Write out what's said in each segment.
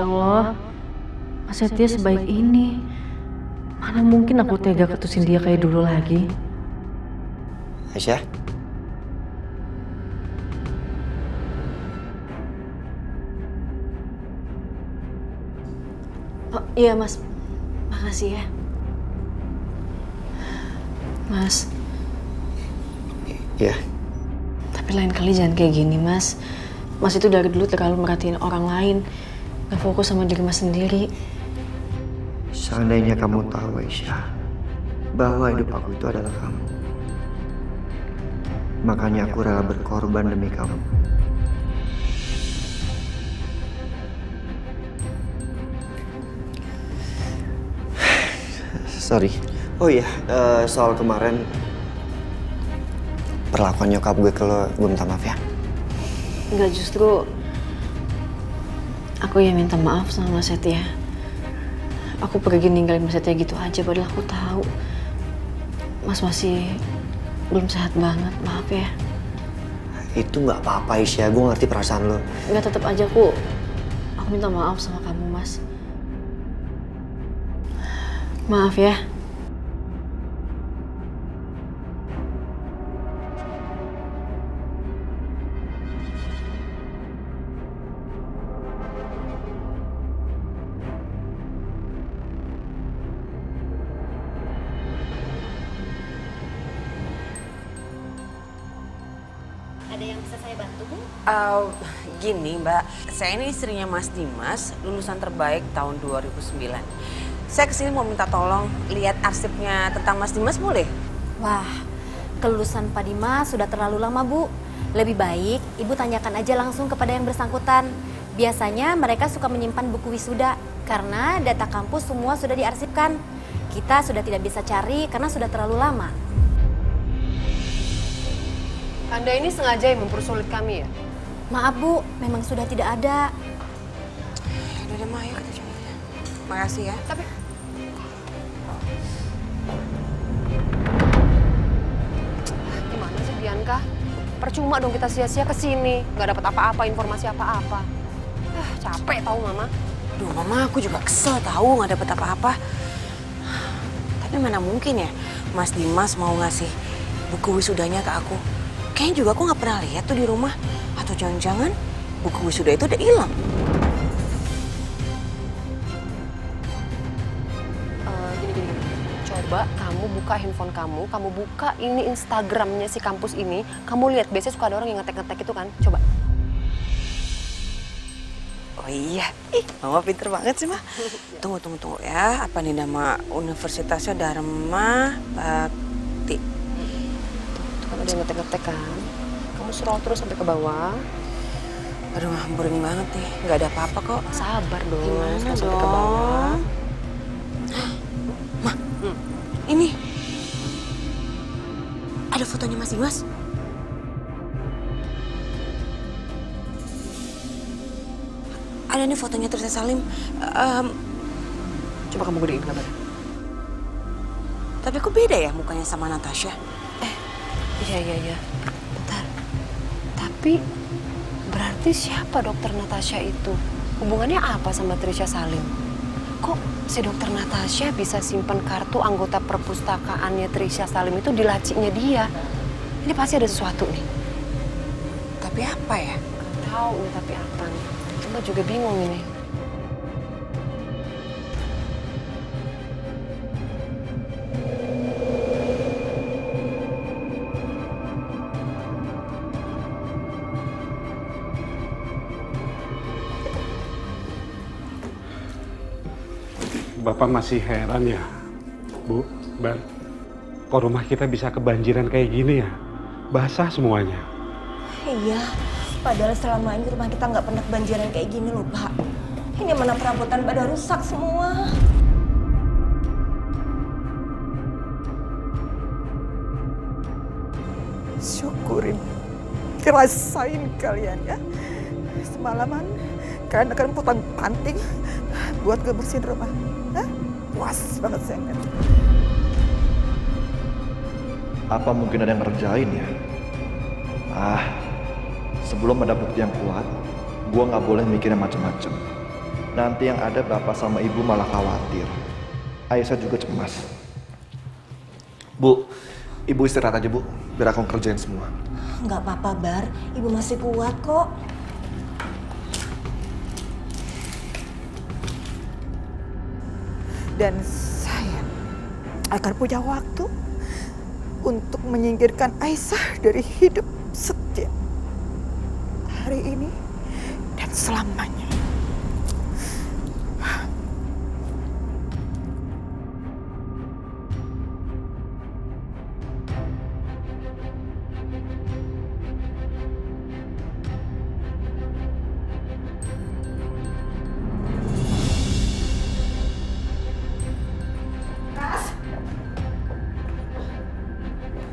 Allah, Mas Setia sebaik ini. Mana mungkin aku tega ketusin dia kayak dulu lagi. Aisyah? Oh, iya Mas, makasih ya. Mas. Iya. Tapi lain kali jangan kayak gini Mas. Mas itu dari dulu terlalu merhatiin orang lain. Gak fokus sama diri Mas sendiri. Seandainya kamu tahu Aisyah, bahwa hidup aku itu adalah kamu. Makanya aku rela berkorban demi kamu. Sorry. Oh iya, soal kemarin perlakuan nyokap gue ke lo, gue minta maaf ya. Enggak, justru aku yang minta maaf sama Mas Setia. Aku pergi ninggalin Mas Setia gitu aja, padahal aku tahu Mas masih belum sehat banget. Maaf ya. Itu nggak apa-apa Aisyah, gue ngerti perasaan lo. Enggak, tetap aja aku minta maaf sama kamu Mas. Maaf ya. Ada yang bisa saya bantu, Bu? Gini Mbak, saya ini istrinya Mas Dimas, lulusan terbaik tahun 2009. Saya kesini mau minta tolong lihat arsipnya tentang Mas Dimas, boleh? Wah, kelulusan Pak Dimas sudah terlalu lama, Bu. Lebih baik Ibu tanyakan aja langsung kepada yang bersangkutan. Biasanya mereka suka menyimpan buku wisuda karena data kampus semua sudah diarsipkan. Kita sudah tidak bisa cari karena sudah terlalu lama. Anda ini sengaja yang mempersulit kami ya? Maaf Bu, memang sudah tidak ada. Udah deh, Ma, ayo kita coba. Makasih ya. Tapi gimana sih Bianca? Percuma dong kita sia-sia kesini, nggak dapat apa-apa, informasi apa-apa. Capek tahu Mama. Duh Mama, aku juga kesel tahu nggak dapet apa-apa. Tapi mana mungkin ya Mas Dimas mau ngasih buku wisudanya ke aku. Kayaknya juga aku nggak pernah lihat tuh di rumah. Atau jangan-jangan buku wisuda itu udah hilang. Gini. Coba kamu buka handphone kamu buka ini Instagramnya si kampus ini. Kamu lihat, biasanya suka ada orang yang ngetek-ngetek itu kan. Coba. Oh iya, Mama pinter banget sih, Ma. Tunggu ya. Apa nih nama universitasnya? Dharma Bakti. Tuh kan ada yang ngetek-ngetek kan. Kamu scroll terus sampai ke bawah. Aduh, boring banget nih. Nggak ada apa-apa kok. Sabar dong. Gimana Scroll dong? sampai ke bawah. Ma, ini. Ada fotonya Mas Dimas. Ada nih fotonya Trisha Salim. Coba kamu gedein gambarnya. Tapi kok beda ya mukanya sama Natasha? Iya. Bentar. Tapi berarti siapa dokter Natasha itu? Hubungannya apa sama Trisha Salim? Kok si dokter Natasha bisa simpan kartu anggota perpustakaannya Trisha Salim itu di lacinya dia? Ini pasti ada sesuatu nih. Tapi apa ya? Gak tahu nih tapi apa nih. Mbak juga bingung ini. Bapak masih heran ya, Bu, Ban, kok rumah kita bisa kebanjiran kayak gini ya? Basah semuanya. Iya, padahal selama ini rumah kita nggak pernah kebanjiran kayak gini loh, Pak. Ini mana perabotan pada rusak semua. Syukurin, rasain kalian ya. Semalaman kalian akan potong panting buat ngebersihin rumah. Hah? Puas banget saya ngeliat. Apa mungkin ada yang ngerjain ya? Sebelum ada bukti yang kuat, gua nggak boleh mikirin macam-macam. Nanti yang ada bapak sama ibu malah khawatir. Aisyah juga cemas. Bu, ibu istirahat aja bu, biar aku kerjain semua. Nggak apa-apa, Bar. Ibu masih kuat kok. Dan saya akan punya waktu untuk menyingkirkan Aisyah dari hidup Setia. Hari ini dan selamanya.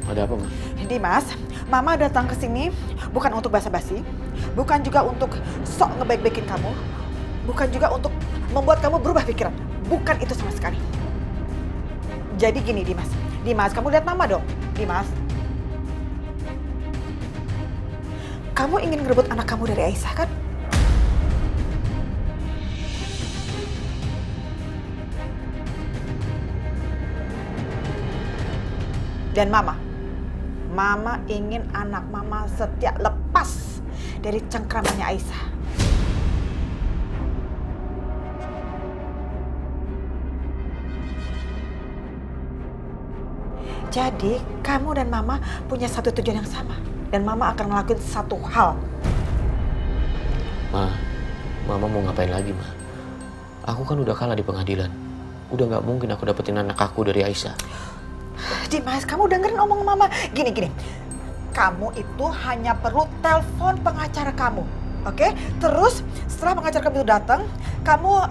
Ada apa, Ma? Dimas, Mama datang ke sini bukan untuk basa-basi, bukan juga untuk sok ngebaik-baikin kamu, bukan juga untuk membuat kamu berubah pikiran. Bukan itu sama sekali. Jadi gini, Dimas. Dimas, kamu lihat Mama dong. Dimas. Kamu ingin ngerebut anak kamu dari Aisyah, kan? Dan Mama ingin anak Mama Setia lepas dari cengkramannya Aisyah. Jadi, kamu dan Mama punya satu tujuan yang sama. Dan Mama akan ngelakuin satu hal. Ma, Mama mau ngapain lagi, Ma? Aku kan udah kalah di pengadilan. Udah nggak mungkin aku dapetin anak aku dari Aisyah. Dimas, kamu dengerin omong Mama. Gini. Kamu itu hanya perlu telepon pengacara kamu. Oke? Terus setelah pengacara kamu itu datang, kamu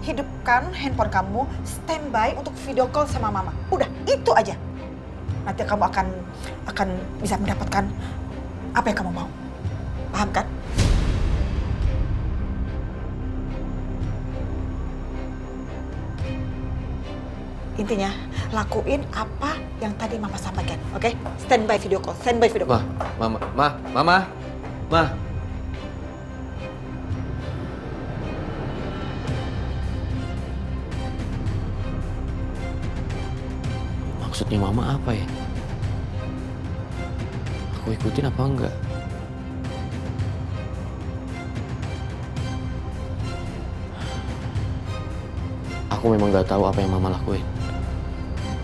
hidupkan handphone kamu standby untuk video call sama Mama. Udah, itu aja. Nanti kamu akan bisa mendapatkan apa yang kamu mau. Paham kan? Intinya, lakuin apa yang tadi Mama sampaikan, oke? Standby video call, standby video call. Ma. Maksudnya Mama apa ya? Aku ikutin apa enggak? Aku memang nggak tahu apa yang Mama lakuin.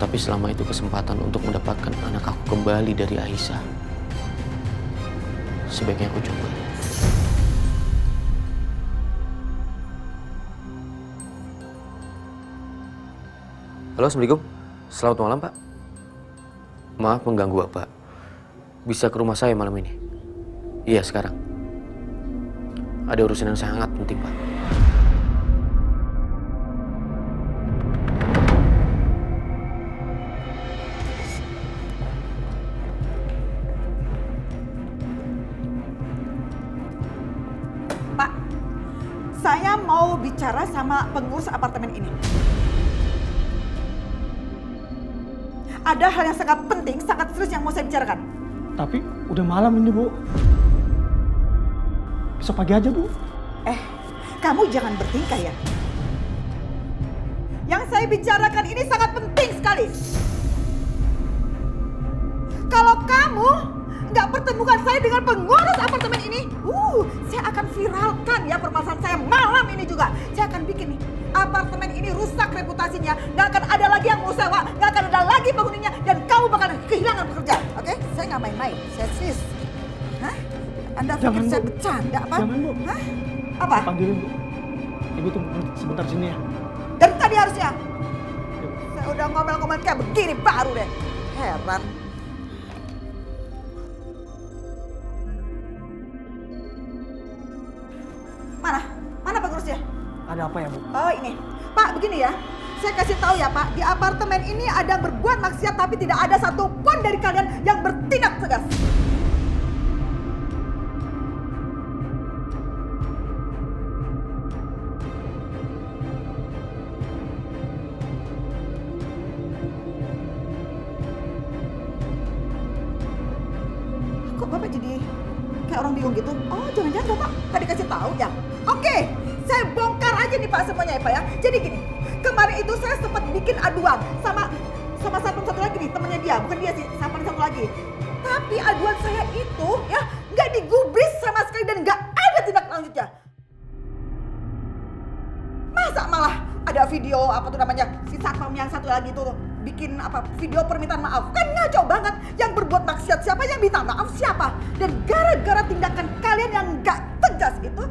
Tapi selama itu kesempatan untuk mendapatkan anak aku kembali dari Aisyah. Sebaiknya aku coba. Halo, Assalamualaikum. Selamat malam, Pak. Maaf mengganggu Bapak. Bisa ke rumah saya malam ini? Iya, sekarang. Ada urusan yang sangat penting, Pak. Pak, saya mau bicara sama pengurus apartemen ini. Ada hal yang sangat penting, sangat serius yang mau saya bicarakan. Tapi udah malam ini, Bu. Besok pagi aja, Bu. Kamu jangan bertingkah ya. Yang saya bicarakan ini sangat penting sekali. Kalau kamu nggak pertemukan saya dengan pengurus apartemen ini, saya akan viralkan ya permasalahan saya malam ini juga. Saya akan bikin nih apartemen ini rusak reputasinya, nggak akan ada lagi yang mau sewa, nggak akan ada lagi penghuninya, dan kamu bakalan kehilangan pekerjaan. Oke? Saya nggak main-main, saya serius. Hah? Anda pikir Jangan, saya Bu. bercanda apa? Jangan, Bu. Hah? Apa? Panggilin, Bu. Ibu tunggu sebentar sini ya. Dari tadi harusnya. Saya udah ngomel-ngomel kayak begini baru deh. Heran. Mana pengurusnya? Ada apa ya, Bu? Oh ini, Pak begini ya. Saya kasih tahu ya Pak, di apartemen ini ada yang berbuat maksiat tapi tidak ada satupun dari kalian yang bertindak tegas. Kok Bapak jadi kayak orang bingung gitu? Oh jangan-jangan Bapak tadi kasih tahu ya? Oke, saya bongkar aja aja nih Pak semuanya ya Pak ya. Jadi gini, kemarin itu saya sempat bikin aduan sama satu lagi nih, temennya dia, bukan dia sih, sama satu lagi. Tapi aduan saya itu ya nggak digubris sama sekali dan nggak ada tindak lanjutnya. Masa malah ada video apa tuh namanya si satpam yang satu lagi tuh bikin apa video permintaan maaf, kan ngaco banget. Yang berbuat maksiat siapa, yang minta maaf siapa, dan gara-gara tindakan kalian yang nggak tegas itu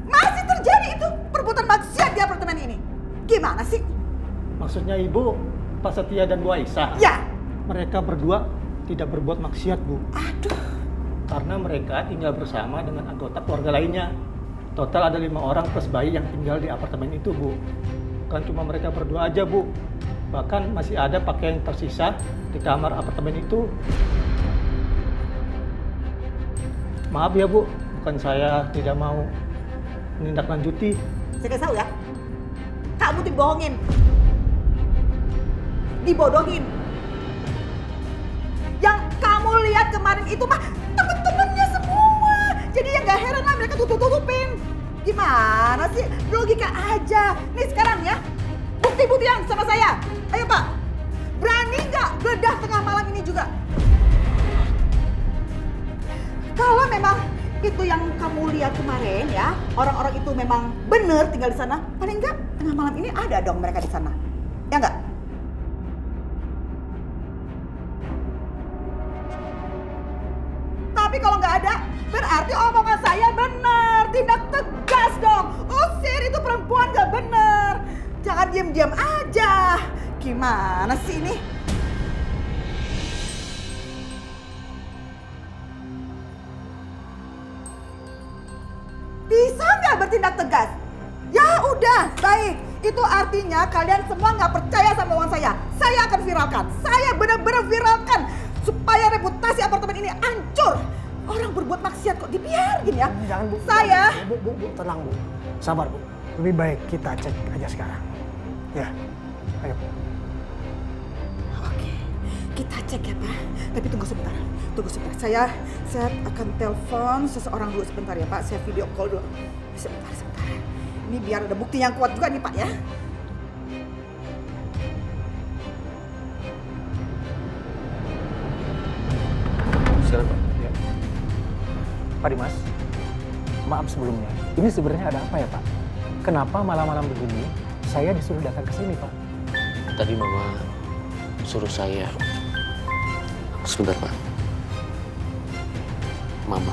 masih terjadi itu perbuatan maksiat di apartemen ini. Gimana sih? Maksudnya Ibu, Pak Setia dan Bu Aisyah? Ya. Mereka berdua tidak berbuat maksiat, Bu. Aduh. Karena mereka tinggal bersama dengan anggota keluarga lainnya. Total ada 5 orang plus bayi yang tinggal di apartemen itu, Bu. Bukan cuma mereka berdua aja, Bu. Bahkan masih ada pakaian yang tersisa di kamar apartemen itu. Maaf ya, Bu. Bukan saya tidak mau menindaklanjuti. Saya kasih tahu ya, kamu dibohongin, dibodohin. Yang kamu lihat kemarin itu mah temen-temennya semua. Jadi ya nggak heran lah mereka tutup-tutupin. Gimana sih? Logika aja. Nih sekarang ya, bukti-bukti yang sama saya. Ayo Pak, berani nggak geledah tengah malam ini juga? Kalau memang itu yang kamu lihat kemarin ya, orang-orang itu memang benar tinggal di sana, paling enggak tengah malam ini ada dong mereka di sana. Ya enggak? Tapi kalau nggak ada, berarti omongan saya benar. Tindak tegas dong. Usir itu perempuan nggak benar. Jangan diam-diam aja. Gimana sih ini? Bisa nggak bertindak tegas? Ya udah, baik. Itu artinya kalian semua nggak percaya sama omongan saya. Saya akan viralkan. Saya benar-benar viralkan supaya reputasi apartemen ini hancur. Orang berbuat maksiat kok dibiarin ya? Jangan, Bu. Saya. Bu, tenang, Bu. Sabar, Bu. Lebih baik kita cek aja sekarang. Ya, ayo. Oke, kita cek ya Pak. Tapi tunggu sebentar. Tunggu sebentar. Saya akan telepon seseorang dulu sebentar ya Pak. Saya video call dulu. Sebentar. Ini biar ada bukti yang kuat juga nih Pak ya. Silakan Pak. Ya. Pak Dimas, maaf sebelumnya. Ini sebenarnya ada apa ya Pak? Kenapa malam-malam begini saya disuruh datang ke sini Pak? Tadi Mama suruh saya. Sebentar Pak. Mama,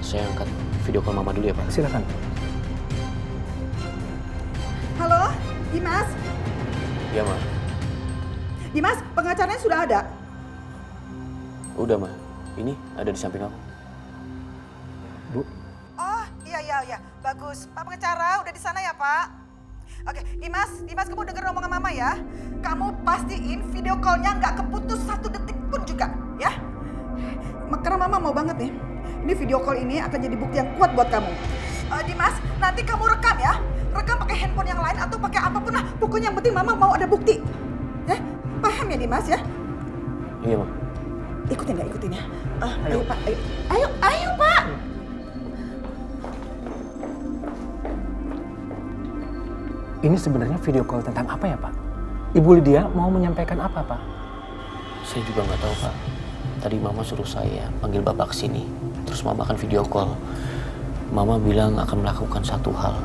saya angkat video call Mama dulu ya Pak. Silakan. Halo, Dimas. Iya Ma. Dimas, pengacaranya sudah ada. Udah Ma. Ini ada di samping aku. Bu. Oh, iya. Bagus. Pak pengacara udah di sana ya, Pak? Oke, Dimas kamu denger omongan Mama ya. Kamu pastiin video call-nya nggak keputus 1 detik pun juga, ya. Karena Mama mau banget nih. Ini video call ini akan jadi bukti yang kuat buat kamu. Dimas, nanti kamu rekam ya. Rekam pakai handphone yang lain atau pakai apapun lah. Pokoknya yang penting Mama mau ada bukti. Ya, paham ya Dimas ya? Iya Ma. Ikutin ya. Ayo Pak, ayo Pak. Ini sebenarnya video call tentang apa ya Pak? Ibu Lydia mau menyampaikan apa Pak? Saya juga nggak tahu Pak. Tadi Mama suruh saya panggil Bapak ke sini. Terus Mama akan video call. Mama bilang akan melakukan satu hal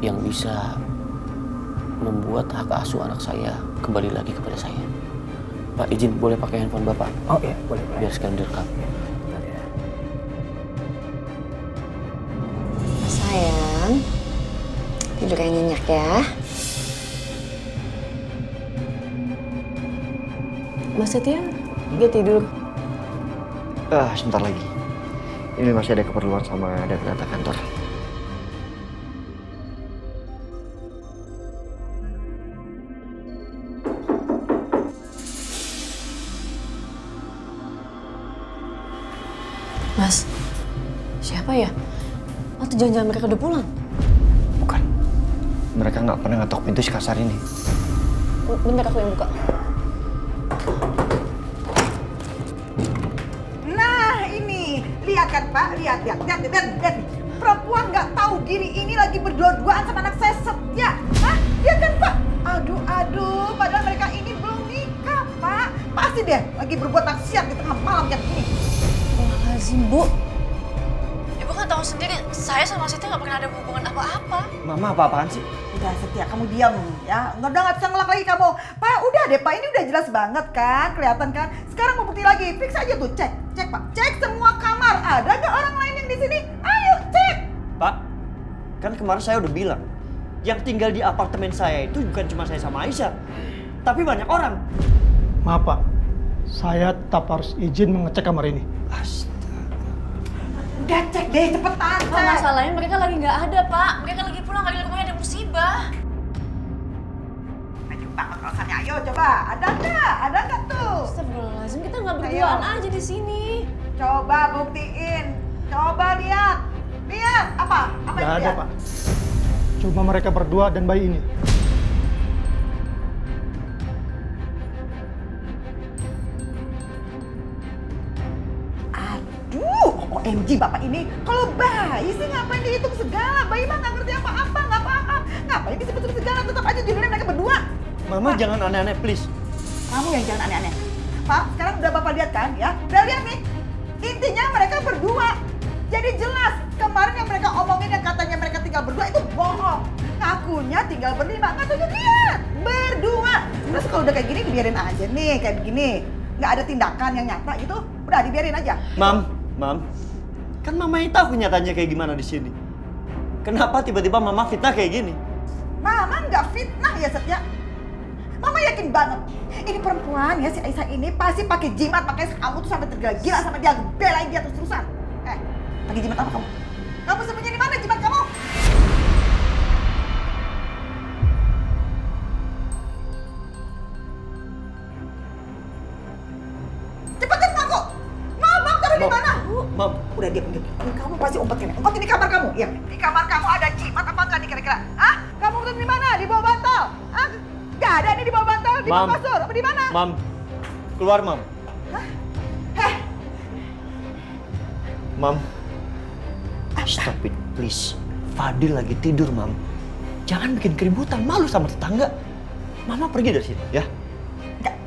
yang bisa membuat hak asuh anak saya kembali lagi kepada saya. Pak, izin boleh pakai handphone Bapak? Oh iya, boleh. Biar sekalian direkam. Sayang, tidur yang nyenyak ya. Mas Setia, dia tidur. Sebentar lagi. Ini masih ada keperluan sama data kantor. Mas, siapa ya? Atau jangan-jangan mereka udah pulang? Bukan. Mereka nggak pernah ngetok pintu sekasar ini. Bentar aku yang buka. Nah ini, lihat kan Pak, lihat. Perempuan nggak tahu diri ini lagi berdua-duaan sama anak saya sih, Bu? Ibu kan tahu sendiri, saya sama Siti nggak pernah ada hubungan apa-apa. Mama apa-apaan sih? Udah Setia, kamu diam ya. Nggak bisa ngelak lagi kamu. Pak, udah deh Pak, ini udah jelas banget kan, kelihatan kan. Sekarang mau bukti lagi, fix aja tuh, cek Pak. Cek semua kamar, ada gak orang lain yang di sini? Ayo cek. Pak, kan kemarin saya udah bilang, yang tinggal di apartemen saya itu bukan cuma saya sama Aisyah, tapi banyak orang. Maaf Pak, saya tetap harus izin mengecek kamar ini. Udah cek deh, cepetan Pak, cek. masalahnya mereka lagi nggak ada, Pak. Mereka lagi pulang dari rumahnya ada musibah. Banyak banget alasannya, ayo coba. Ada nggak tuh? Astagfirullahaladzim, kita nggak berduaan aja di sini. Coba buktiin, coba lihat. Lihat, apa Nggak yang ada dilihat? Pak. Cuma mereka berdua dan bayi ini. Aduh, OMG Bapak ini, kalau bayi sih ngapain dihitung segala? Bayi mah nggak ngerti apa-apa, nggak paham. Ngapain disebut-sebut segala? Tetap aja judulnya mereka berdua. Mama jangan aneh-aneh, please. Kamu yang jangan aneh-aneh. Pak, sekarang udah Bapak lihat kan ya? Udah lihat nih. Intinya mereka berdua. Jadi jelas, kemarin yang mereka omongin yang katanya mereka tinggal berdua itu bohong. Ngakunya tinggal berlima, nggak tuh lihat. Berdua. Terus kalau udah kayak gini, dibiarin aja nih, kayak begini. Nggak ada tindakan yang nyata gitu, udah dibiarin aja. Mam, kan Mama yang tahu kenyataannya kayak gimana di sini. Kenapa tiba-tiba Mama fitnah kayak gini? Mama nggak fitnah ya Setia. Mama yakin banget. Ini perempuan ya, si Aisyah ini pasti pakai jimat, makanya kamu tuh sampai tergila-gila sama dia, belain dia terus-terusan. Pakai jimat apa kamu? Kamu sembunyi di mana jimat kamu? Cepetan ngaku. Ngomong taruh di mana? Mam, Udah diam. Kamu pasti umpet di kamar kamu. Iya. Di kamar kamu ada jimat apa enggak nih kira-kira? Hah? Kamu umpet di mana? Di bawah bantal? Hah? Gak ada nih di bawah bantal, di bawah kasur, apa di mana? Mam, keluar Mam. Heh, Mam, stop it, please. Fadil lagi tidur, Mam. Jangan bikin keributan, malu sama tetangga. Mama pergi dari sini, ya? enggak.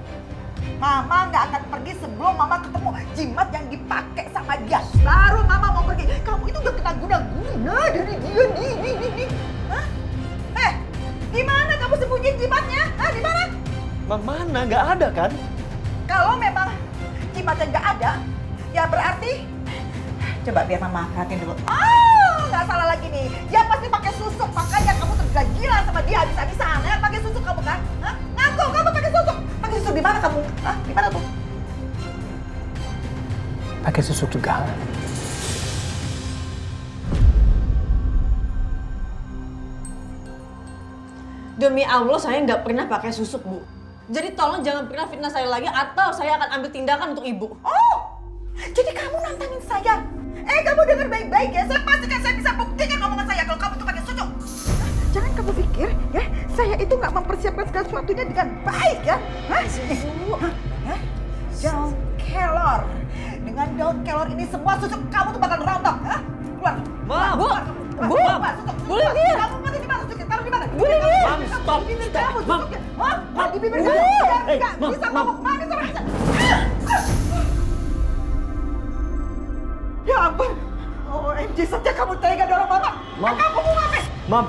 Mama nggak akan pergi sebelum Mama ketemu jimat yang dipakai sama dia. Baru Mama mau pergi. Kamu itu udah kena guna-guna dari dia nih. Hah? Di mana kamu sembunyiin jimatnya? Hah, di mana? Mam, mana? Nggak ada kan? Kalau memang jimatnya nggak ada, ya berarti coba biar Mama perhatiin dulu. Oh, nggak salah lagi nih. Dia pasti pakai susuk, makanya kamu tergila-gila sama dia habis-habisan. Ya, pakai susuk kamu kan? Hah? Ngaku kamu pakai susuk. Pakai susuk di mana kamu? Hah? Di mana tuh? Pakai susuk juga. Demi Allah, saya nggak pernah pakai susuk, Bu. Jadi tolong jangan pernah fitnah saya lagi atau saya akan ambil tindakan untuk Ibu. Oh, jadi kamu nantangin saya? Kamu dengar baik-baik ya. Saya pastikan saya bisa buktikan omongan saya kalau kamu tuh pakai susuk. Jangan kamu pikir ya, saya itu nggak mempersiapkan segala sesuatunya dengan baik ya. Hah? Daun kelor. Dengan daun kelor ini semua susuk kamu tuh bakal rontok. Hah? Keluar. Mam! Keluar. Bu! Susuk. Boleh dia? Kamu mati di mana susuknya? Taruh di mana? Boleh dia? Mam, stop. Di bibir Stop. kamu Mam. susuknya. Hah? Mam. Di bibir Bu. kamu. Hey, Nggak Mam, bisa Mam. ngomong manis sama saya. Ya ampun. OMG, Setia kamu tega dorong Mama. Mam. Kamu mau ngapain? Mam,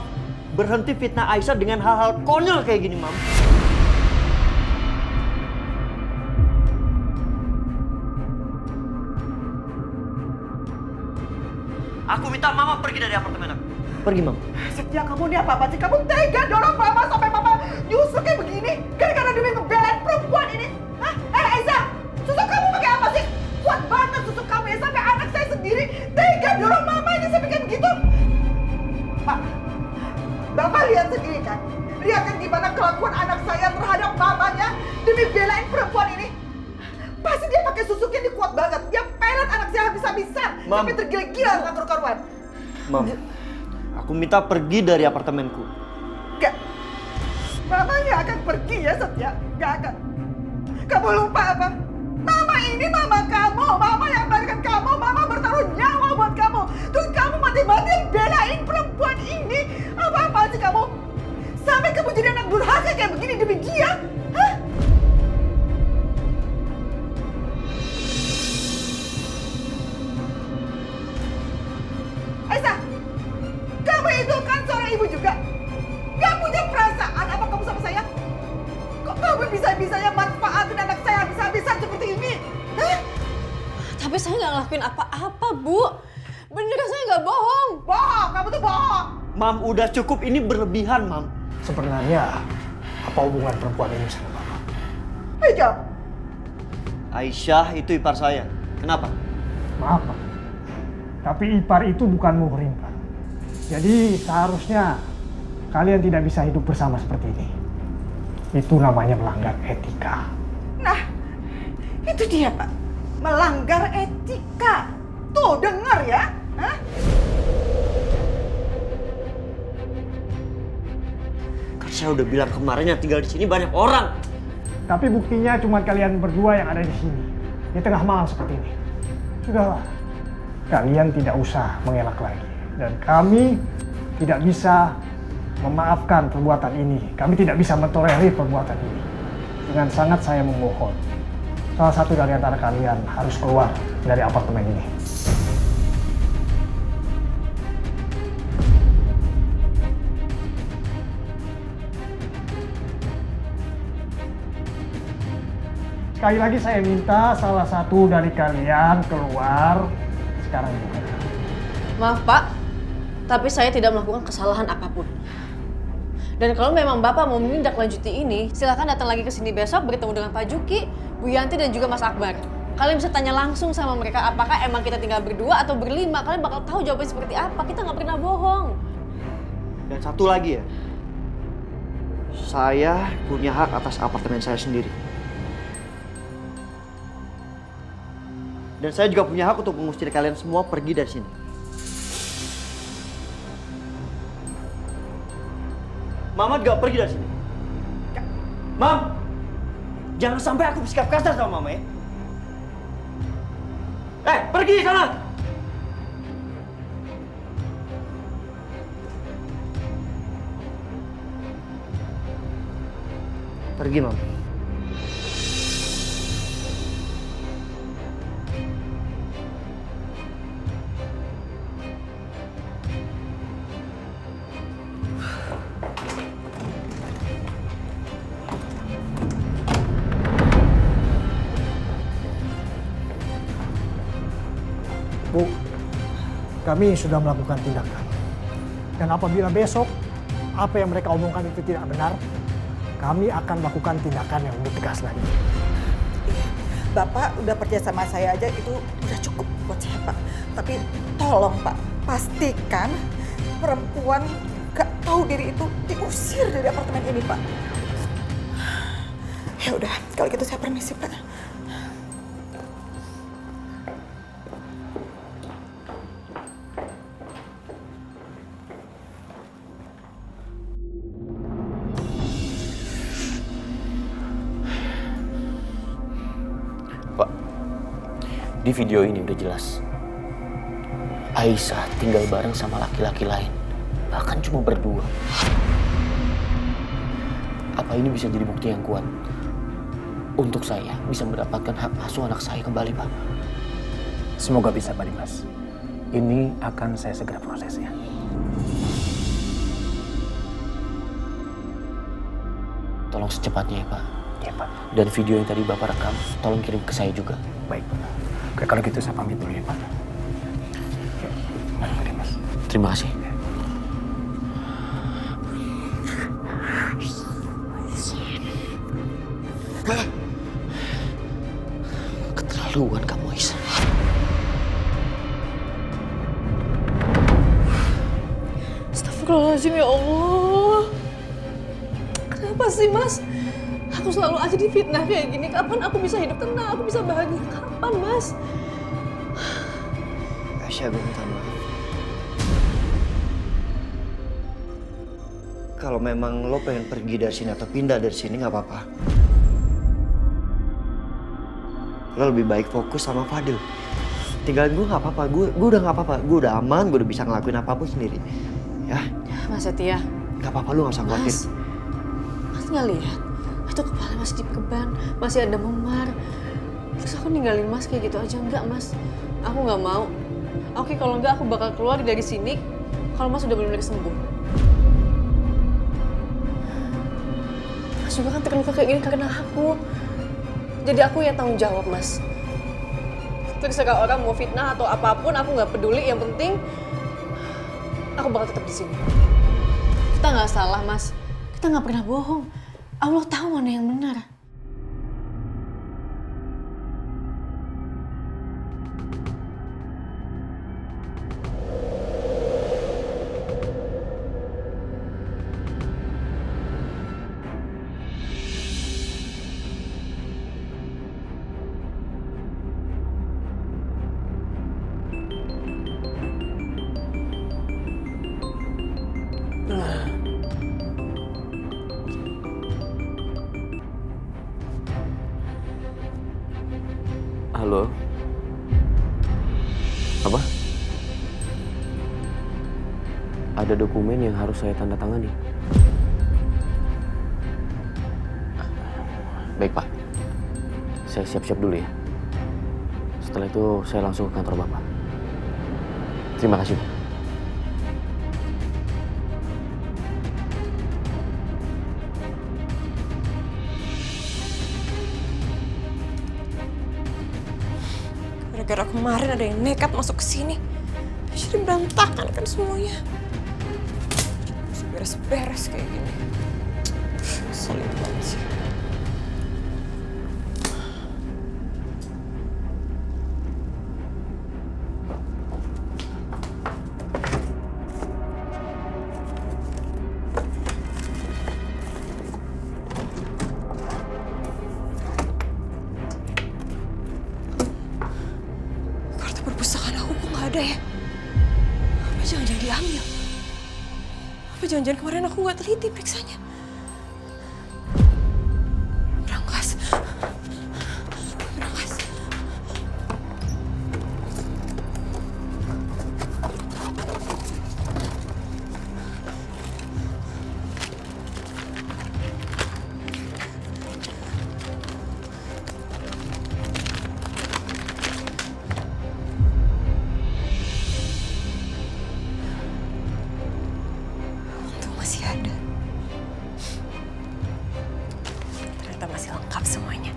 berhenti fitnah Aisyah dengan hal-hal konyol kayak gini, Mam. Aku minta Mama pergi dari apartemen aku. Pergi, Mam. Setia kamu ini apa sih? Kamu tega dorong Mama sampai Mama nyusul kayak begini? Gara-gara demi ngebelain perempuan ini? Hah? Aisyah, susuk kamu pakai apa sih? Kuat banget susuk kamu ya, sampai anak saya sendiri tega dorong Mama ini sampai kayak begitu. Pak, Bapak lihat sendiri kan? Lihat kan gimana kelakuan anak saya terhadap mamanya demi belain perempuan ini? Pasti dia pakai susuk yang kuat banget. Dia pelet anak saya habis-habisan. Mam. Sampai tergila-gila nggak karu-karuan. Mam, aku minta pergi dari apartemenku. Gak. Mama nggak akan pergi ya, Setia. Nggak akan. Kamu lupa apa? Mama ini mama kamu. Mama yang melahirkan kamu. Mama bertaruh nyawa buat kamu. Terus kamu mati-matian belain perempuan ini. Apa-apaan sih kamu? Sampai kamu jadi anak durhaka kayak begini demi dia? Hah? nggak ngelakuin apa-apa, Bu. Bener, saya nggak bohong. Bohong, kamu tuh bohong. Mam, udah cukup, ini berlebihan, Mam. Sebenarnya apa hubungan perempuan ini sama Bapak? Ayo jawab. Aisyah itu ipar saya. Kenapa? Maaf Pak, tapi ipar itu bukan muhrim Pak. Jadi seharusnya kalian tidak bisa hidup bersama seperti ini. Itu namanya melanggar etika. Nah, itu dia Pak. Melanggar etika. Tuh, dengar ya. Hah? Kan saya udah bilang kemarin yang tinggal di sini banyak orang. Tapi buktinya cuma kalian berdua yang ada di sini. Di tengah malam seperti ini. Sudahlah, kalian tidak usah mengelak lagi. Dan kami tidak bisa memaafkan perbuatan ini. Kami tidak bisa mentolerir perbuatan ini. Dengan sangat saya memohon, salah satu dari antara kalian harus keluar dari apartemen ini. Sekali lagi saya minta salah satu dari kalian keluar sekarang juga. Maaf, Pak. Tapi saya tidak melakukan kesalahan apapun. Dan kalau memang Bapak mau menindaklanjuti ini, silakan datang lagi ke sini besok bertemu dengan Pak Juki, Bu Yanti, dan juga Mas Akbar. Kalian bisa tanya langsung sama mereka apakah emang kita tinggal berdua atau berlima. Kalian bakal tahu jawabannya seperti apa. Kita nggak pernah bohong. Dan satu lagi ya. Saya punya hak atas apartemen saya sendiri. Dan saya juga punya hak untuk mengusir kalian semua pergi dari sini. Mama gak pergi dari sini. Mam, jangan sampai aku bersikap kasar sama Mama ya. Pergi sana. Pergi, Mam. Bu, kami sudah melakukan tindakan. Dan apabila besok apa yang mereka omongkan itu tidak benar, kami akan melakukan tindakan yang lebih tegas lagi. Bapak udah percaya sama saya aja itu udah cukup buat saya Pak. Tapi tolong Pak, pastikan perempuan gak tahu diri itu diusir dari apartemen ini Pak. Ya udah, kalau gitu saya permisi Pak. Pak, di video ini udah jelas. Aisyah tinggal bareng sama laki-laki lain. Bahkan cuma berdua. Apa ini bisa jadi bukti yang kuat untuk saya bisa mendapatkan hak asuh anak saya kembali, Pak? Semoga bisa, Pak Dimas. Ini akan saya segera prosesnya. Tolong secepatnya ya, Pak. Ya, Pak. Dan video yang tadi Bapak rekam, tolong kirim ke saya juga. Baik, Pak. Oke, kalau gitu saya pamit dulu ya, Pak. Mari, Pak Dimas. Terima kasih. Keterlaluan kamu, Aisyah. Astagfirullahaladzim, ya Allah. Kenapa sih, Mas? Aku selalu aja difitnah kayak gini. Kapan aku bisa hidup tenang? Aku bisa bahagia? Kapan, Mas? Aisyah, gue minta maaf. Kalau memang lo pengen pergi dari sini atau pindah dari sini nggak apa-apa. Lo lebih baik fokus sama Fadil. Tinggalin gue nggak apa-apa. Gue udah nggak apa-apa. Gue udah aman. Gue udah bisa ngelakuin apapun sendiri. Ya? Mas Setia. Nggak apa-apa, lo nggak usah khawatir. Mas nggak lihat? Itu kepala masih dikeban, masih ada memar. Terus aku ninggalin Mas kayak gitu aja, enggak, Mas? Aku nggak mau. Oke, kalau enggak aku bakal keluar dari sini kalau Mas udah benar-benar sembuh. Mas juga kan terluka kayak gini karena aku. Jadi aku yang tanggung jawab, Mas. Terserah orang mau fitnah atau apapun, aku nggak peduli. Yang penting aku bakal tetap di sini. Kita nggak salah, Mas. Kita nggak pernah bohong. Allah tahu mana yang benar. Halo? Apa? Ada dokumen yang harus saya tanda tangani. Baik, Pak. Saya siap-siap dulu ya. Setelah itu saya langsung ke kantor Bapak. Terima kasih, Pak. Gara-gara kemarin ada yang nekat masuk ke sini. Jadi berantakan kan semuanya. Masih beres-beres kayak gini. Selin banget sih. Perpustakaan aku kok nggak ada ya? Apa jangan-jangan diambil? Apa jangan-jangan kemarin aku nggak teliti periksanya? Berangkas. Berangkas. Masih ada. Ternyata masih lengkap semuanya.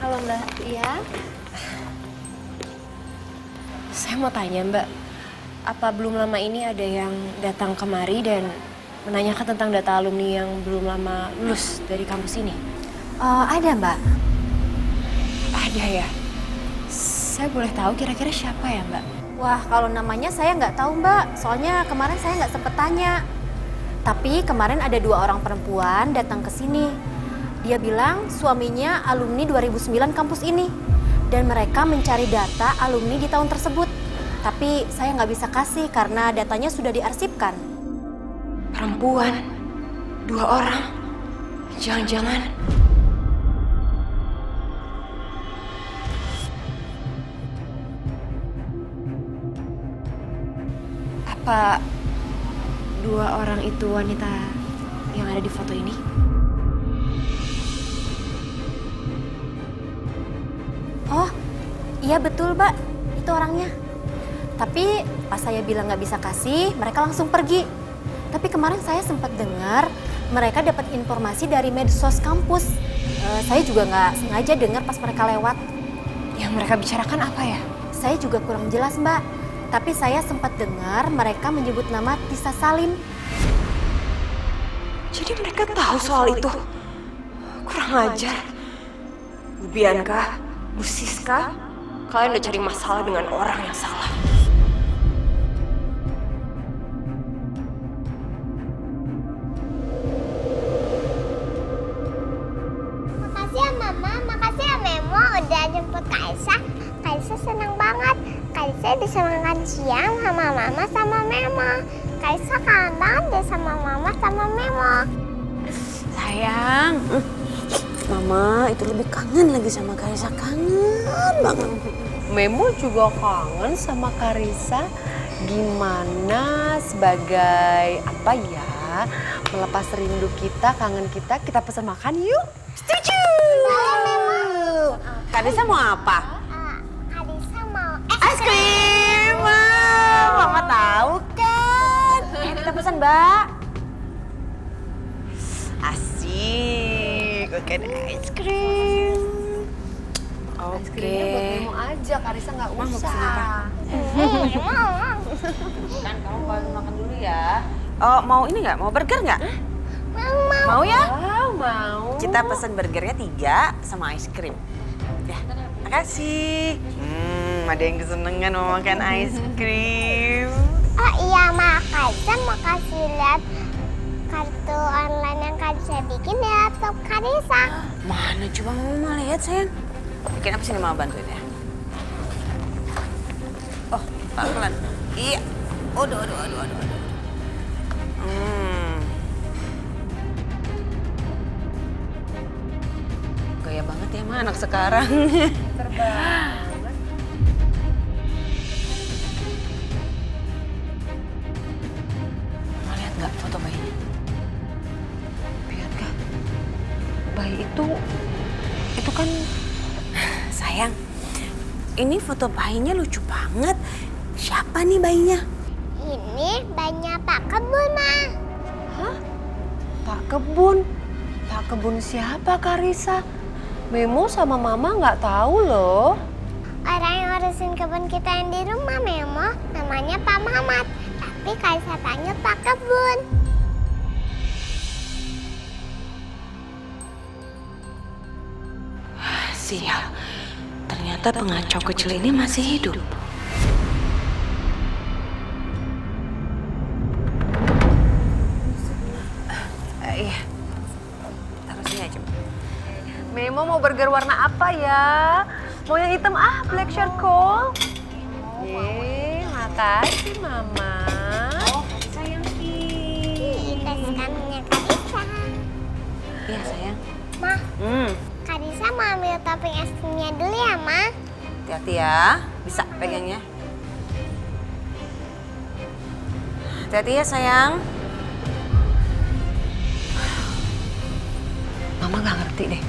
Halo Mbak, iya? Saya mau tanya Mbak, apa belum lama ini ada yang datang kemari dan menanyakan tentang data alumni yang belum lama lulus dari kampus ini? Ada Mbak. Ada ya? Saya boleh tahu kira-kira siapa ya Mbak? Wah, kalau namanya saya nggak tahu Mbak. Soalnya kemarin saya nggak sempet tanya. Tapi kemarin ada 2 orang perempuan datang ke sini. Dia bilang suaminya alumni 2009 kampus ini. Dan mereka mencari data alumni di tahun tersebut. Tapi saya nggak bisa kasih karena datanya sudah diarsipkan. Perempuan? 2 orang? Jangan-jangan... Apa 2 orang itu wanita yang ada di foto ini? Oh, iya betul Mbak, itu orangnya. Tapi pas saya bilang nggak bisa kasih, mereka langsung pergi. Tapi kemarin saya sempat dengar mereka dapat informasi dari medsos kampus. Saya juga nggak sengaja dengar pas mereka lewat. Yang mereka bicarakan apa ya? Saya juga kurang jelas Mbak. Tapi saya sempat dengar mereka menyebut nama Tisa Salim. Jadi mereka tahu soal itu? Kurang ajar. Bu Bianca, Bu Siska, kalian udah cari masalah dengan orang yang salah. Makasih ya Mama, makasih ya Memo udah jemput Kaisa. Kaisa senang banget. Kaisa bisa makan siang sama Mama sama Memo. Kaisa kangen banget deh sama Mama sama Memo. Lah Sayang, Mama itu lebih kangen lagi sama Karisa, kangen banget. Memo juga kangen sama Karisa. Gimana sebagai apa ya, melepas rindu kita, kangen kita pesan makan yuk. Setuju. Karisa mau apa? Karisa mau Es krim. Wah, Mama tahu kan. Kita pesan, Mbak. Asik, makan es krim. Es krimnya buat Memo aja, Karisa nggak usah. Kan kamu makan dulu ya. Oh, mau ini nggak? Mau burger nggak? Mau ya? Mau. Kita pesan burgernya 3 sama es krim. Ya, makasih. Ada yang kesenengan mau makan es krim. Oh iya, Karisa mau kasih lihat kartu online yang Karisa bikin di laptop Karisa. Mana coba Mama lihat, sayang. Bikin apa sih Mama bantuin ya? Oh, pelan-pelan. Iya. Aduh. Gaya banget ya Ma anak sekarang. Terbanget. Mama lihat nggak foto bayinya? Lihat Kak, bayi itu kan Sayang, ini foto bayinya lucu banget. Siapa nih bayinya? Ini bayinya Pak Kebun, Ma. Hah? Pak Kebun? Pak Kebun siapa Karisa? Memo sama Mama nggak tahu loh. Orang yang ngurusin kebun kita yang di rumah, Memo, namanya Pak Mamat. Tapi Karisa tanya Pak Kebun. Sial, ternyata pengacau kecil ini masih hidup. Iya, taruh sini aja. Memo mau burger warna apa ya? Mau yang hitam black charcoal. Yeay, makasih Mama. Sayang, kita sekarangnya Karisa. Iya sayang. Ma, Karisa mau ambil topping es krimnya dulu ya, Ma. Hati-hati ya, bisa pegangnya. Hati-hati ya sayang. Mama nggak ngerti deh.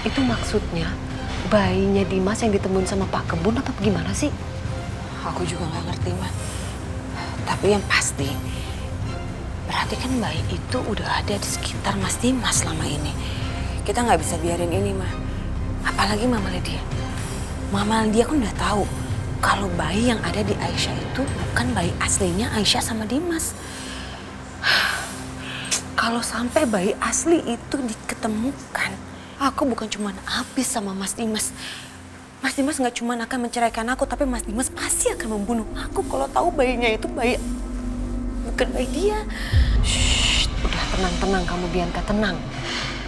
Itu maksudnya bayinya Dimas yang ditemuin sama Pak Kebun atau gimana sih? Aku juga nggak ngerti, Ma. Tapi yang pasti, berarti kan bayi itu udah ada di sekitar Mas Dimas selama ini. Kita nggak bisa biarin ini, Ma. Apalagi Mama Lydia. Mama Lydia kan udah tahu kalau bayi yang ada di Aisyah itu bukan bayi aslinya Aisyah sama Dimas. Kalau sampai bayi asli itu diketemukan, aku bukan cuma habis sama Mas Dimas. Mas Dimas nggak cuma akan menceraikan aku, tapi Mas Dimas pasti akan membunuh aku kalau tahu bayinya itu bayi bukan bayi dia. Shh, udah tenang-tenang kamu Bianca, tenang.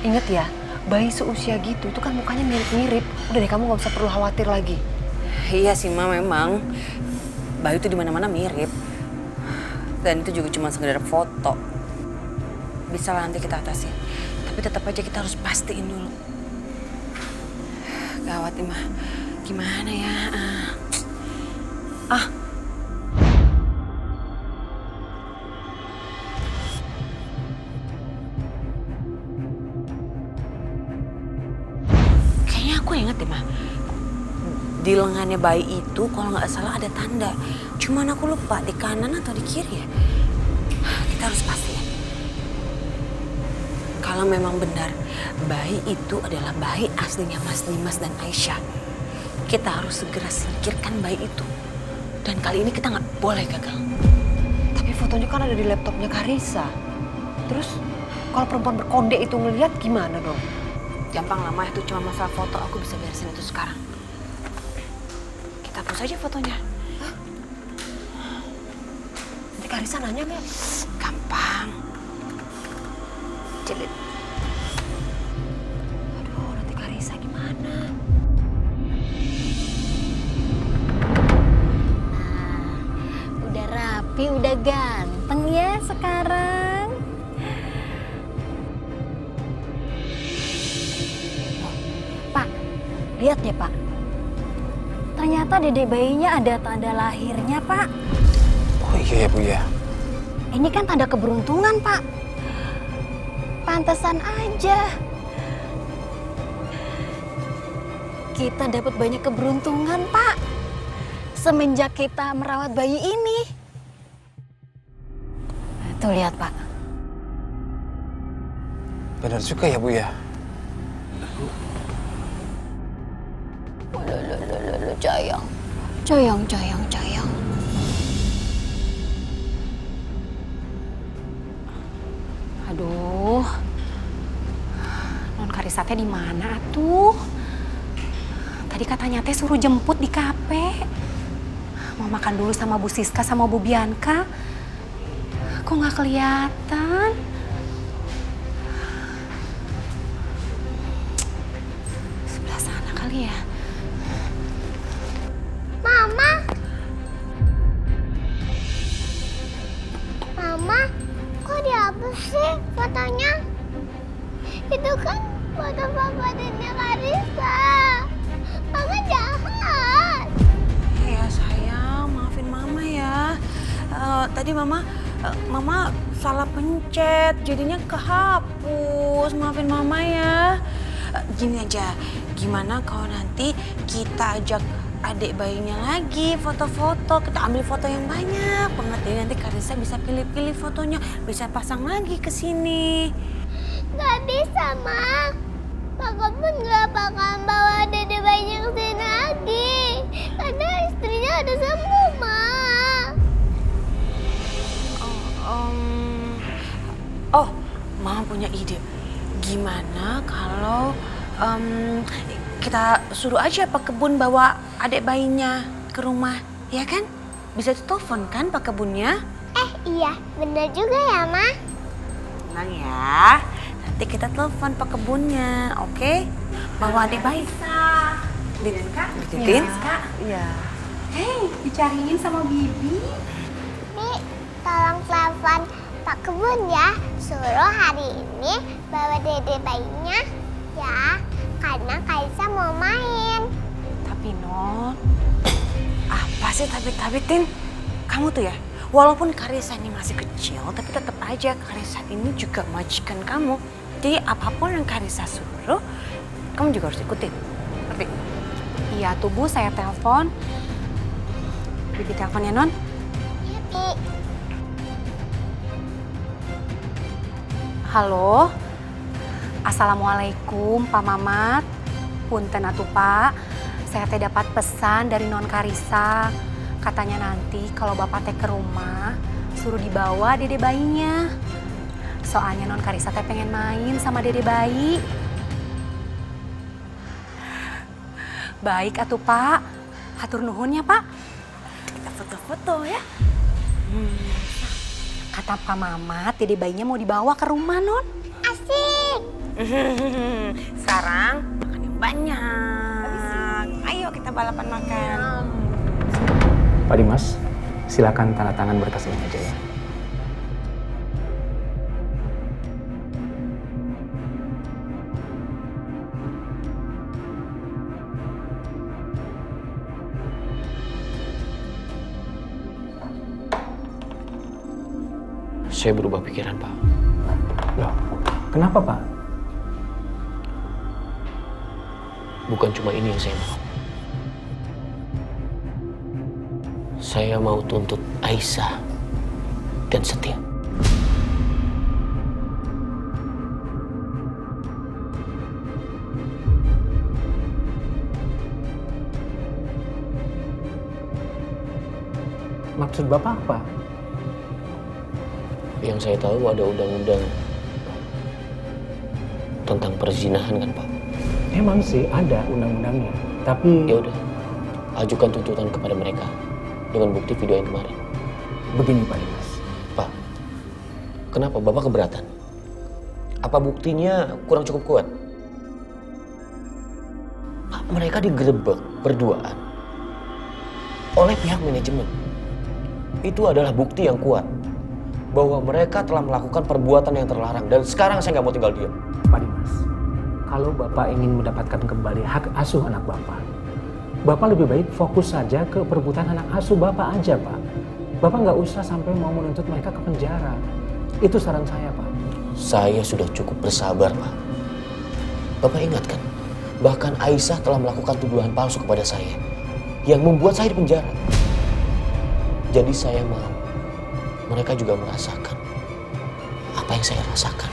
Ingat ya, bayi seusia gitu itu kan mukanya mirip-mirip. Udah deh kamu nggak usah perlu khawatir lagi. Iya sih Ma, memang bayi itu di mana-mana mirip. Dan itu juga cuma sekedar foto. Bisa lah nanti kita atasin. Tapi tetap aja kita harus pastiin dulu. Gawat nih, Ma. Gimana ya? Kayaknya aku inget deh, Ma. Di lengannya bayi itu kalau nggak salah ada tanda. Cuman aku lupa di kanan atau di kiri ya. Kita harus pastiin. Kalau memang benar bayi itu adalah bayi aslinya Mas Dimas dan Aisyah, kita harus segera singkirkan bayi itu. Dan kali ini kita nggak boleh gagal. Tapi fotonya kan ada di laptopnya Karisa. Terus kalau perempuan berkonde itu ngelihat gimana dong? Gampang lama itu cuma masalah foto, aku bisa beresin itu sekarang. Kita hapus aja fotonya. Hah? Nanti Karisa nanya nggak? Gampang. Jelit. Aduh, nanti Karisa gimana? Udah rapi, udah ganteng ya sekarang. Lihat deh Pak. Ternyata dedek bayinya ada tanda lahirnya Pak. Oh iya ya Bu ya. Ini kan tanda keberuntungan Pak. Pantesan aja kita dapat banyak keberuntungan Pak semenjak kita merawat bayi ini. Tuh lihat Pak. Benar juga ya Bu ya. Sayang. Aduh, non Karisa teh di mana tuh? Tadi katanya teh suruh jemput di kafe. Mau makan dulu sama Bu Siska sama Bu Bianca. Kok nggak kelihatan? Sebelah sana kali ya. Mama, kok dihapus sih fotonya? Itu kan foto papa dan Karisa. Mama jahat. Ya sayang, maafin mama ya. Tadi mama salah pencet, jadinya kehapus. Maafin mama ya. Gini aja, gimana kalau nanti kita ajak adik bayinya lagi foto-foto, kita ambil foto yang banyak banget. Jadi nanti Karisa bisa pilih-pilih fotonya, bisa pasang lagi ke sini. Gak bisa, Ma. Papa pun gak bakal bawa dede bayinya ke sini lagi. Karena istrinya ada sembuh, Ma. Mama punya ide. Gimana kalau kita suruh aja Pak Kebun bawa adik bayinya ke rumah, ya kan? Bisa ditelepon kan Pak Kebunnya? Iya, bener juga ya, Ma. Tenang ya, nanti kita telepon Pak Kebunnya, oke? Bawa adik bayi. Dititipin? Iya. Hei, dicariin sama Bibi. Bi, tolong telepon Pak Kebun ya. Suruh hari ini bawa dede bayinya ya. Karena Karisa mau main. Tapi Non, apa sih tapi Tin? Kamu tuh ya, walaupun Karisa ini masih kecil, tapi tetap aja Karisa ini juga majikan kamu. Jadi apapun yang Karisa suruh, kamu juga harus ikutin. Ngerti? Iya tuh Bu, saya telepon. Bibi telepon ya Non. Iya, Bi. Halo. Assalamualaikum Pak Mamat. Punten atuh Pak. Saya teh dapat pesan dari Non Karisa. Katanya nanti kalau Bapak teh ke rumah, suruh dibawa dede bayinya. Soalnya Non Karisa teh pengen main sama dede bayi. Baik atuh Pak. Hatur nuhun ya Pak. Kita foto-foto ya. Kata Pak Mamat, dede bayinya mau dibawa ke rumah Non. Asik. Sekarang makan yang banyak. Ayo kita balapan makan. Pak Dimas, silakan tanda tangan berkas ini aja ya. Saya berubah pikiran, Pak. Loh, kenapa Pak? Bukan cuma ini yang saya mau. Saya mau tuntut Aisyah dan Setia. Maksud Bapak apa? Yang saya tahu ada undang-undang tentang perzinahan kan, Pak? Emang sih ada undang-undangnya, tapi... Ya udah, ajukan tuntutan kepada mereka dengan bukti video yang kemarin. Begini Pak Dimas. Pak, kenapa Bapak keberatan? Apa buktinya kurang cukup kuat? Pak, mereka digerebek berduaan oleh pihak manajemen. Itu adalah bukti yang kuat bahwa mereka telah melakukan perbuatan yang terlarang, dan sekarang saya nggak mau tinggal diam. Pak Dimas, kalau Bapak ingin mendapatkan kembali hak asuh anak Bapak lebih baik fokus saja ke perebutan anak asuh Bapak aja, Pak. Bapak nggak usah sampai mau menuntut mereka ke penjara. Itu saran saya, Pak. Saya sudah cukup bersabar, Pak. Bapak ingat kan? Bahkan Aisyah telah melakukan tuduhan palsu kepada saya yang membuat saya dipenjara. Jadi saya mau mereka juga merasakan apa yang saya rasakan.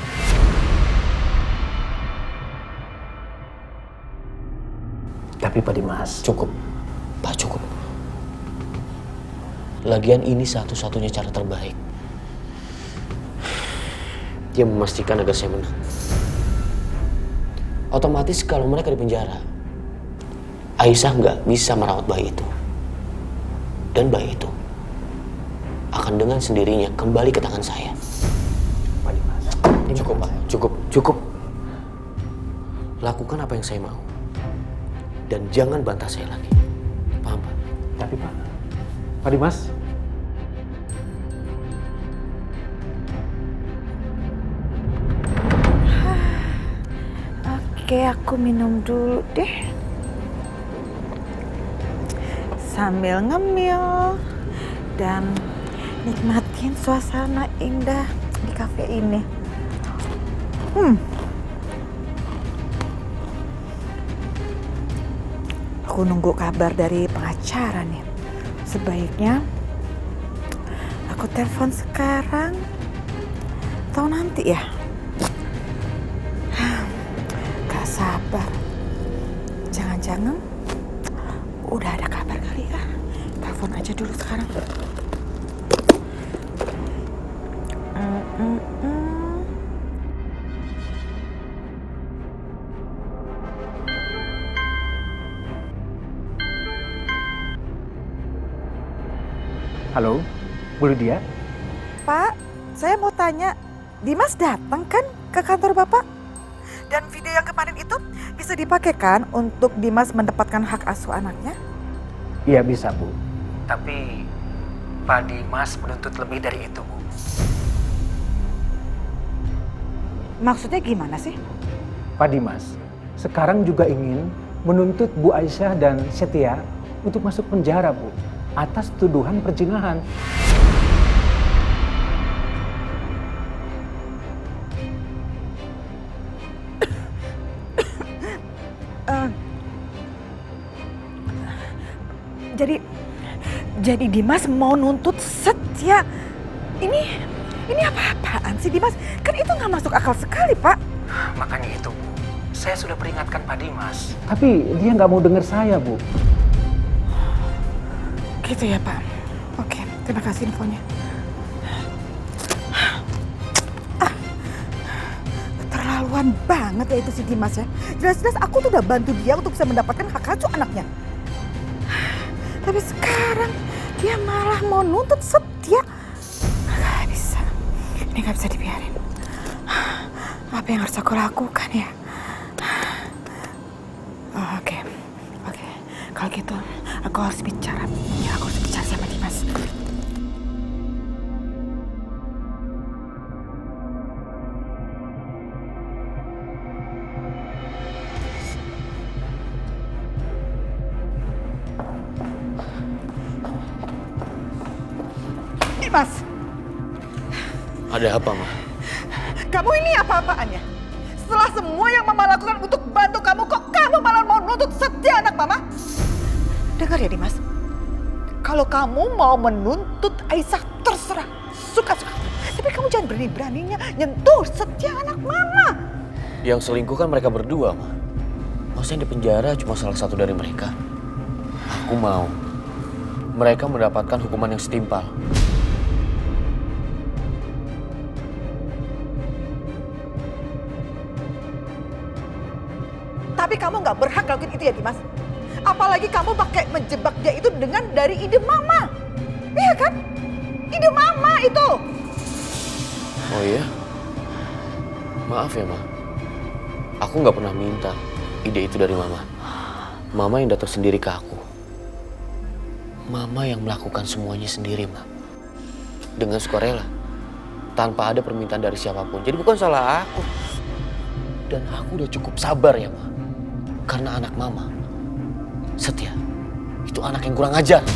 Tapi Pak Dimas... Cukup, Pak, cukup. Lagian ini satu-satunya cara terbaik yang memastikan agar saya menang. Otomatis kalau mereka di penjara, Aisyah nggak bisa merawat bayi itu. Dan bayi itu akan dengan sendirinya kembali ke tangan saya. Pak Dimas... Cukup, Pak. Cukup. Lakukan apa yang saya mau. Dan jangan bantah saya lagi. Paham, Pak? Tapi Pak Dimas... Oke, aku minum dulu deh. Sambil ngemil dan nikmatin suasana indah di kafe ini. Aku nunggu kabar dari pengacara nih. Sebaiknya aku telepon sekarang atau nanti ya? Gak sabar. Jangan-jangan udah ada kabar kali ya. Telepon aja dulu sekarang. Halo, Bu Lydia? Pak, saya mau tanya, Dimas datang kan ke kantor Bapak? Dan video yang kemarin itu bisa dipakai kan untuk Dimas mendapatkan hak asuh anaknya? Iya bisa, Bu. Tapi Pak Dimas menuntut lebih dari itu, Bu. Maksudnya gimana sih? Pak Dimas sekarang juga ingin menuntut Bu Aisyah dan Setia untuk masuk penjara, Bu, atas tuduhan perzinahan. Jadi Dimas mau nuntut Setia. Ini apa-apaan sih Dimas? Kan itu nggak masuk akal sekali, Pak. Makanya itu, Bu. Saya sudah peringatkan Pak Dimas. Tapi dia nggak mau dengar saya, Bu. Gitu ya, Pak. Oke, terima kasih infonya. Keterlaluan banget ya itu si Dimas ya. Jelas-jelas aku tuh udah bantu dia untuk bisa mendapatkan hak asuh anaknya. Tapi sekarang dia malah mau nuntut Setia. Gak bisa. Ini gak bisa dibiarin. Apa yang harus aku lakukan ya? Oke. Kalau gitu aku harus bicara. Ya, aku harus bicara sama Dimas. Dimas! Ada apa, Ma? Kamu ini apa-apaannya? Setelah semua yang Mama lakukan untuk bantu kamu, kok kamu malah mau nuntut Setia anak Mama? Dengar ya Dimas, kalau kamu mau menuntut Aisyah terserah, suka-suka. Tapi kamu jangan berani-beraninya nyentuh Setia anak Mama. Yang selingkuh kan mereka berdua, Ma. Masa yang di penjara cuma salah satu dari mereka? Aku mau mereka mendapatkan hukuman yang setimpal. Tapi kamu nggak berhak lakuin itu ya Dimas. Apalagi kamu pakai menjebak dia itu dengan dari ide Mama. Iya kan? Ide Mama itu. Oh iya? Maaf ya, Ma. Aku nggak pernah minta ide itu dari Mama. Mama yang datang sendiri ke aku. Mama yang melakukan semuanya sendiri, Ma. Dengan sukarela. Tanpa ada permintaan dari siapapun. Jadi bukan salah aku. Dan aku udah cukup sabar ya, Ma. Karena anak Mama, Setia, itu anak yang kurang ajar.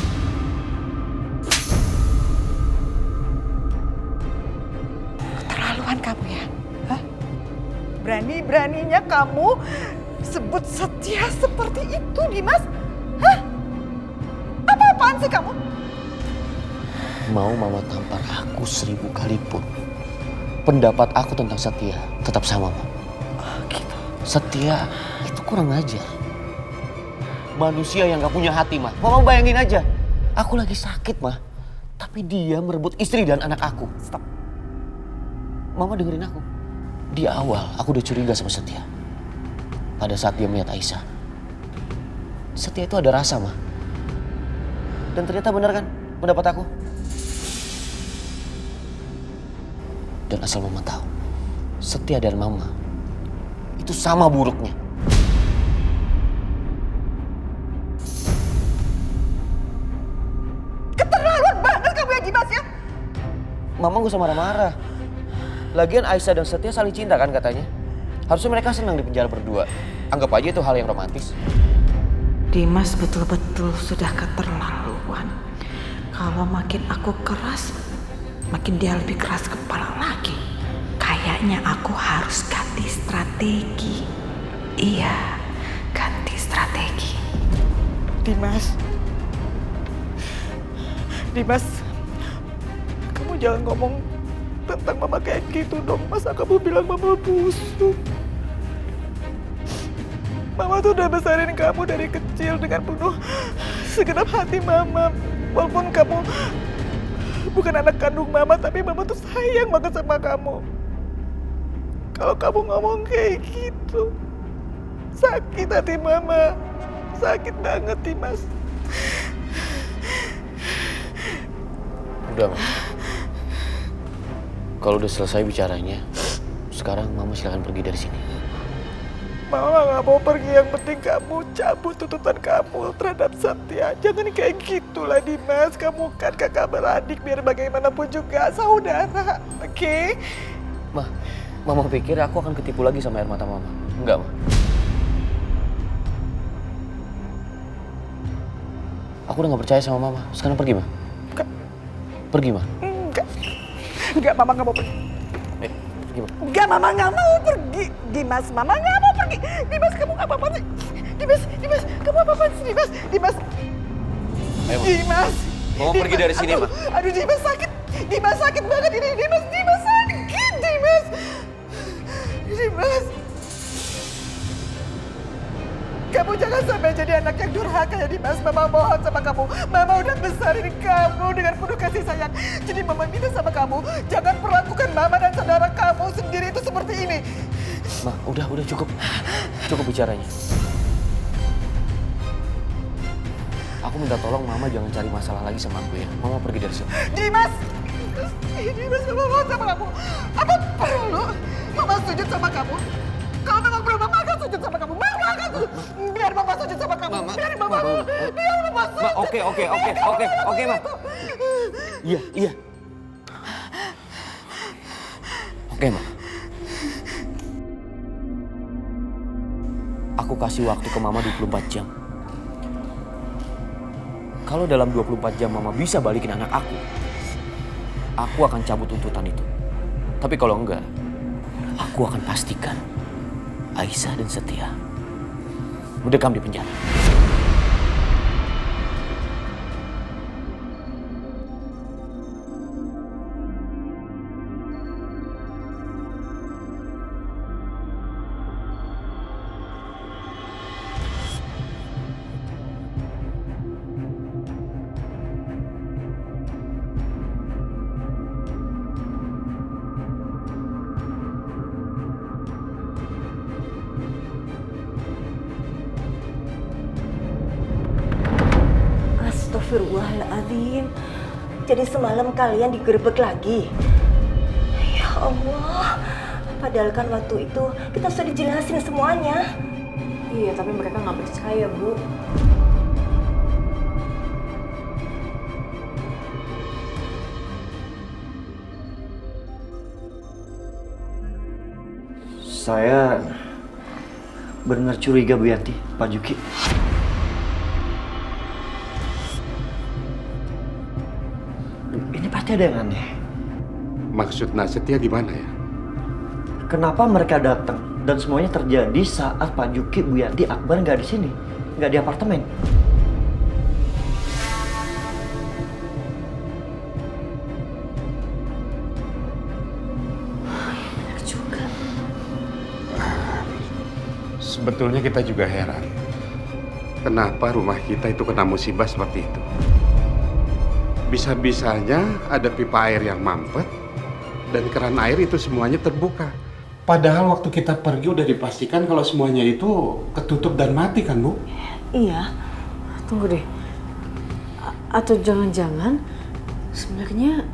Keterlaluan kamu ya. Hah? Berani-beraninya kamu sebut Setia seperti itu, Dimas? Hah? Apa-apaan sih kamu? Mau Mama tampar aku 1000 kali pun, pendapat aku tentang Setia tetap sama, Ma. Gitu. Setia itu kurang ajar. Manusia yang gak punya hati, Ma. Mama bayangin aja. Aku lagi sakit, Ma. Tapi dia merebut istri dan anak aku. Stop. Mama dengerin aku. Di awal aku udah curiga sama Setia. Pada saat dia melihat Aisyah. Setia itu ada rasa, Ma. Dan ternyata benar kan pendapat aku? Dan asal Mama tahu, Setia dan Mama itu sama buruknya. Keterlaluan banget kamu ya, Dimas ya? Mama gak usah marah-marah. Lagian Aisyah dan Setia saling cinta kan katanya. Harusnya mereka senang di penjara berdua. Anggap aja itu hal yang romantis. Dimas betul-betul sudah keterlaluan. Kalau makin aku keras, makin dia lebih keras kepala lagi. Kayaknya aku harus ganti strategi. Iya, ganti strategi. Dimas, kamu jangan ngomong tentang Mama kayak gitu dong. Masa kamu bilang Mama busuk? Mama tuh udah besarin kamu dari kecil dengan penuh segenap hati Mama. Walaupun kamu bukan anak kandung Mama, tapi Mama tuh sayang banget sama kamu. Kalau kamu ngomong kayak gitu, sakit hati Mama. Sakit banget, Dimas. Udah, Ma. Kalau udah selesai bicaranya, sekarang Mama silakan pergi dari sini. Mama gak mau pergi, yang penting kamu cabut tuntutan kamu terhadap Setia. Jangan kayak gitulah, Dimas. Kamu kan kakak beradik, biar bagaimanapun juga saudara, oke? Ma, Mama pikir aku akan ketipu lagi sama air mata Mama? Enggak, Ma. Aku udah gak percaya sama Mama. Sekarang pergi, Ma. Pergi, Ma. Enggak, Mama gak mau pergi. Pergi, Ma. Enggak, Mama gak mau pergi. Dimas, Mama gak mau pergi. Dimas, kamu apa-apaan sih? Dimas, kamu apa-apaan sih, Dimas? Ayo, Ma. Dimas. Mama pergi dari sini, Ma. Aduh, Dimas sakit. Dimas sakit banget ini. Dimas sakit, Dimas. Kamu jangan sampai jadi anak yang durhaka ya, Dimas. Mama mohon sama kamu. Mama udah besarin kamu dengan penuh kasih sayang. Jadi Mama minta sama kamu, jangan perlakukan Mama dan saudara kamu sendiri itu seperti ini. Ma, udah cukup. Cukup bicaranya. Aku minta tolong Mama jangan cari masalah lagi sama aku ya. Mama pergi dari sini. Dimas, Mama mohon sama kamu. Apa perlu Mama sujud sama kamu? Kalau memang perlu, Mama akan sujud sama kamu. Mama akan sujud. Biar Mama sujud sama kamu. Biar Mama sujud. Ma, oke, Ma. Iya. Oke, Ma. Aku kasih waktu ke Mama 24 jam. Kalau dalam 24 jam Mama bisa balikin anak aku akan cabut tuntutan itu. Tapi kalau enggak, aku akan pastikan Aisyah dan Setia mendekam di penjara. Astagfirullahaladzim. Jadi semalam kalian digerebek lagi? Ya Allah. Padahal kan waktu itu kita sudah dijelasin semuanya. Iya, tapi mereka nggak percaya, Bu. Saya benar curiga Bu Yanti, Pak Juki. Ini pasti ada yang aneh. Maksud Nak Setia gimana ya? Kenapa mereka datang dan semuanya terjadi saat Pak Juki, Bu Yanti, Akbar nggak di sini, nggak di apartemen? Sebetulnya kita juga heran. Kenapa rumah kita itu kena musibah seperti itu? Bisa-bisanya ada pipa air yang mampet dan keran air itu semuanya terbuka. Padahal waktu kita pergi udah dipastikan kalau semuanya itu ketutup dan mati kan, Bu? Iya. Tunggu deh. Atau jangan-jangan sebenarnya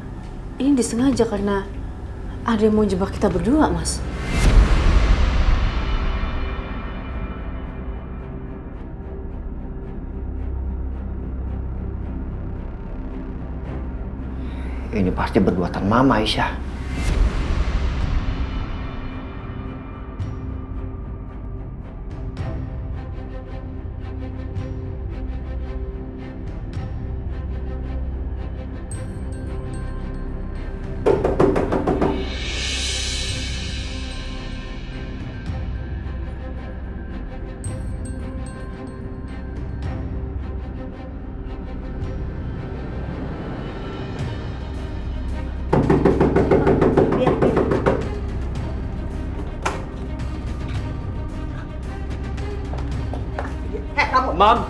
ini disengaja karena ada yang mau jebak kita berdua, Mas. Ini pasti perbuatan Mama, Aisyah. Mam.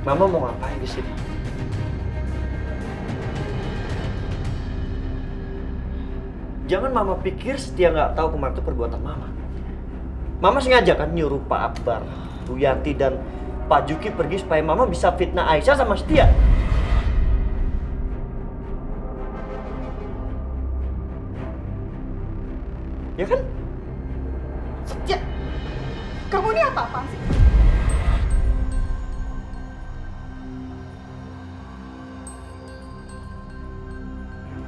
Mama mau ngapain di sini? Jangan Mama pikir Setia nggak tahu kemarin itu perbuatan Mama. Mama sengaja kan nyuruh Pak Akbar, Bu Yanti dan Pak Juki pergi supaya Mama bisa fitnah Aisyah sama Setia. Ya kan? Setia, kamu ini apa-apaan sih?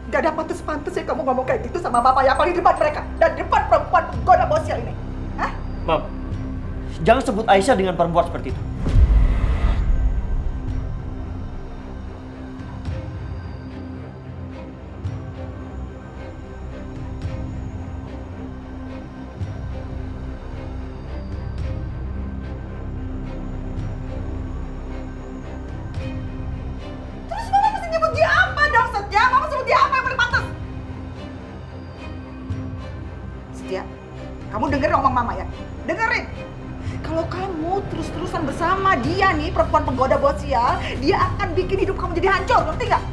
Gak ada pantas-pantasnya kamu ngomong kayak gitu sama Mama, yang paling di depan mereka dan di depan perempuan penggoda bosial ini. Hah? Mam, jangan sebut Aisyah dengan perempuan seperti itu. Terus Mama mesti nyebut dia apa dong, Setia? Mama sebut dia apa yang paling pantas? Setia, kamu dengerin ngomong Mama ya? Dengerin! Kalau kamu terus-terusan bersama dia nih, perempuan penggoda bosial, dia akan bikin hidup kamu jadi hancur, ngerti nggak?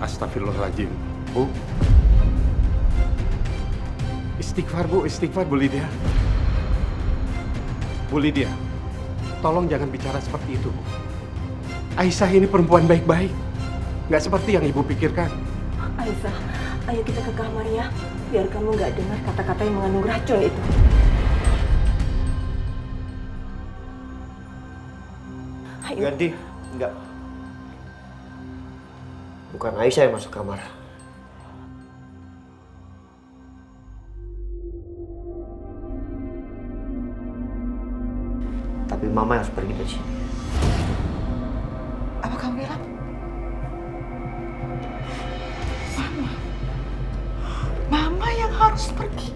Astagfirullahaladzim, Bu. Istighfar, Bu. Istighfar, Bu Lydia. Bu Lydia, tolong jangan bicara seperti itu, Bu. Aisyah ini perempuan baik-baik. Nggak seperti yang Ibu pikirkan. Aisyah, ayo kita ke kamar ya. Biar kamu nggak dengar kata-kata yang mengandung racun itu. Ayo. Ganti, enggak. Bukan Aisyah yang masuk kamar. Tapi Mama yang harus pergi dari sini. Apa kamu bilang? Mama yang harus pergi.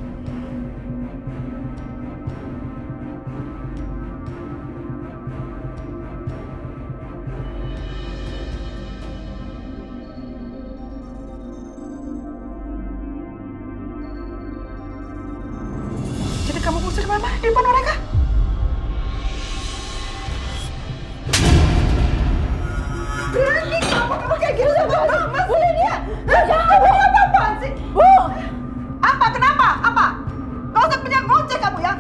Jadi kamu ngusir Mama di depan mereka? Berani kamu kayak gitu sama Mama? Boleh dia? Jangan kamu apa-apaan sih? Bu! Apa? Kenapa? Apa? Gak usah punya ngoceh kamu ya?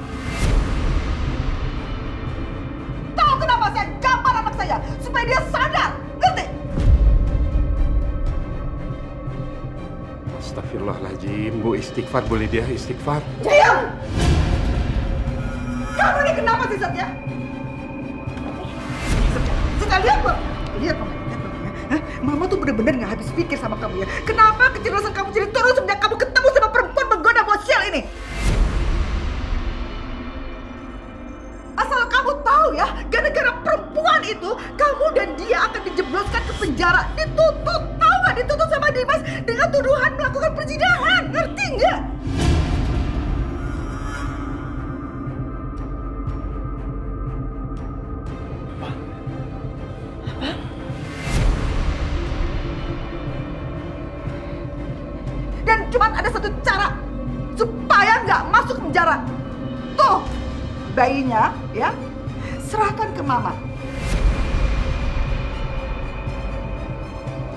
Tahu kenapa saya gampar anak saya? Supaya dia sadar, ngerti? Astagfirullahaladzim, Bu. Istighfar, Bu Lydia. Istighfar. Diam! Kamu ini kenapa sih, Setia? Setia, lihat, Bang. Lihat, Mama. Hah? Mama tuh bener-bener gak habis pikir sama kamu ya. Kenapa kecerdasan itu kamu dan dia akan dijebloskan ke penjara, dituntut, tahu nggak? Dituntut sama Dimas dengan tuduhan melakukan perzinahan, ngerti nggak? Dan cuma ada satu cara supaya nggak masuk penjara. Tuh, bayinya ya, serahkan ke mama.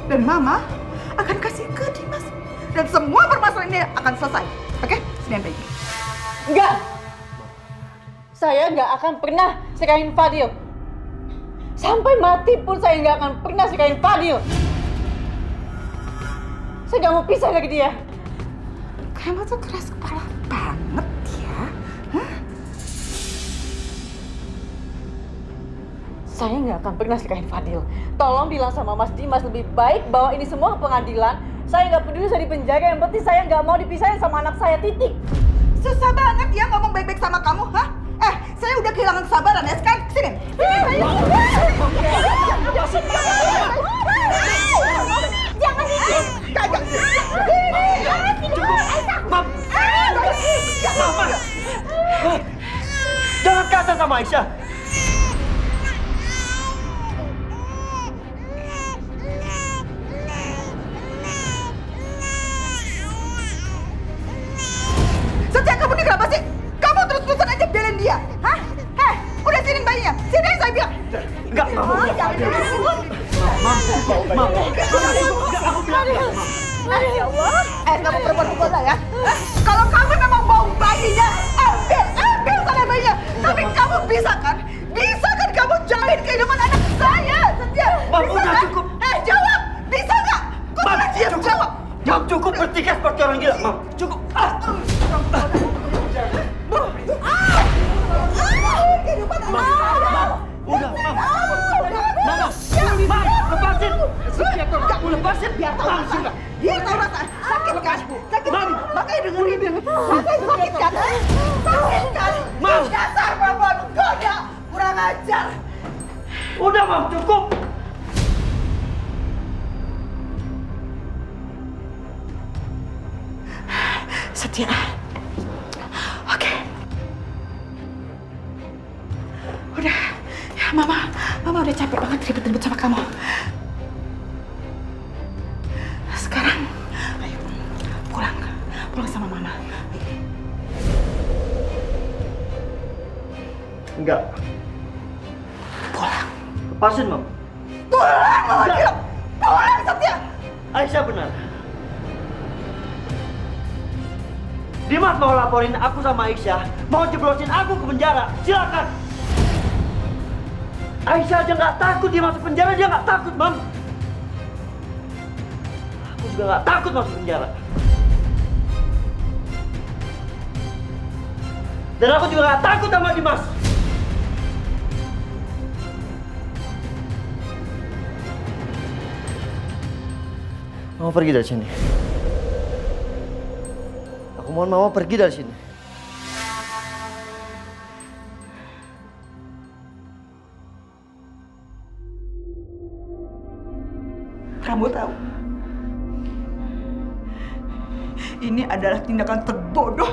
Dan mama akan kasih ke Dimas. Dan semua permasalahan ini akan selesai. Oke? Sini bayi. Enggak! Saya nggak akan pernah serahin Fadil. Sampai mati pun saya nggak akan pernah serahin Fadil. Saya nggak mau pisah dari dia. Kamu tuh keras kepala banget ya. Hah? Saya nggak akan pernah serahin Fadil. Tolong bilang sama Mas Dimas lebih baik bawa ini semua ke pengadilan. Saya nggak peduli saya di penjara, yang penting saya nggak mau dipisahin sama anak saya, titik. Susah banget ya ngomong baik-baik sama kamu, hah? Saya udah kehilangan kesabaran ya. Sekarang sini. Jangan ini. Jangan kasar sama Aisyah. Setia, kamu ini kenapa sih? Kamu terus-terusan aja belain dia, hah? Udah sini bayinya. Sini saya bilang. Enggak, Mama. Ya Allah. Kamu perempuan kuasa ya. Kalau kamu memang mau bayinya, ambil sana bayinya. Tapi kamu bisa kan kamu jauhin kehidupan anak saya, Setia? Mam, Bisa udah kan? cukup. Jawab. Bisa nggak? Kok malah diam? Jawab. Mam, cukup bertikai seperti orang gila, Mam. Cukup. Kehidupan anak Mam, udah, Mam. Mam, lepasin. Kamu lepasin biar tahu rasa. Biar tahu rasa. Sakit kan? Sakit kan? Makanya dengerin. Makanya sakit kan? Sakit kan? Mam. Dasar perempuan goda. Kurang ajar. Udah, Mam, cukup. Setia. Oke. Udah. Ya, Mama udah capek banget ribet-ribet sama kamu. Sekarang, ayo pulang sama Mama. Enggak. Pulang. Lepasin, Mam. Pulang, Mama bilang. Pulang, Setia. Aisyah benar. Dimas mau laporin aku sama Aisyah, mau jeblosin aku ke penjara. Silakan. Aisyah aja nggak takut dia masuk penjara, dia nggak takut, Mam. Aku juga nggak takut masuk penjara. Dan aku juga nggak takut sama Dimas. Mau pergi dari sini. Aku mohon Mama pergi dari sini. Kamu tahu, ini adalah tindakan terbodoh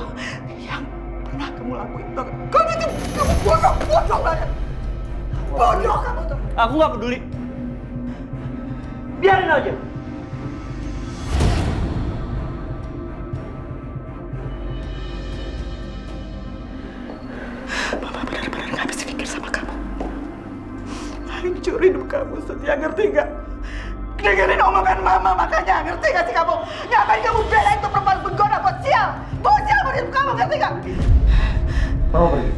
yang pernah kamu lakuin. Kamu bodoh banget. Bodoh kamu tuh. Aku nggak peduli. Biarin aja. Mama benar-benar nggak habis pikir sama kamu. Hancur hidup kamu, Setia, ngerti nggak? Dengerin omongan Mama, makanya ngerti nggak sih kamu? Ngapain kamu belain tuh perempuan penggoda buat sial buat hidup kamu, ngerti nggak? Mama pergi.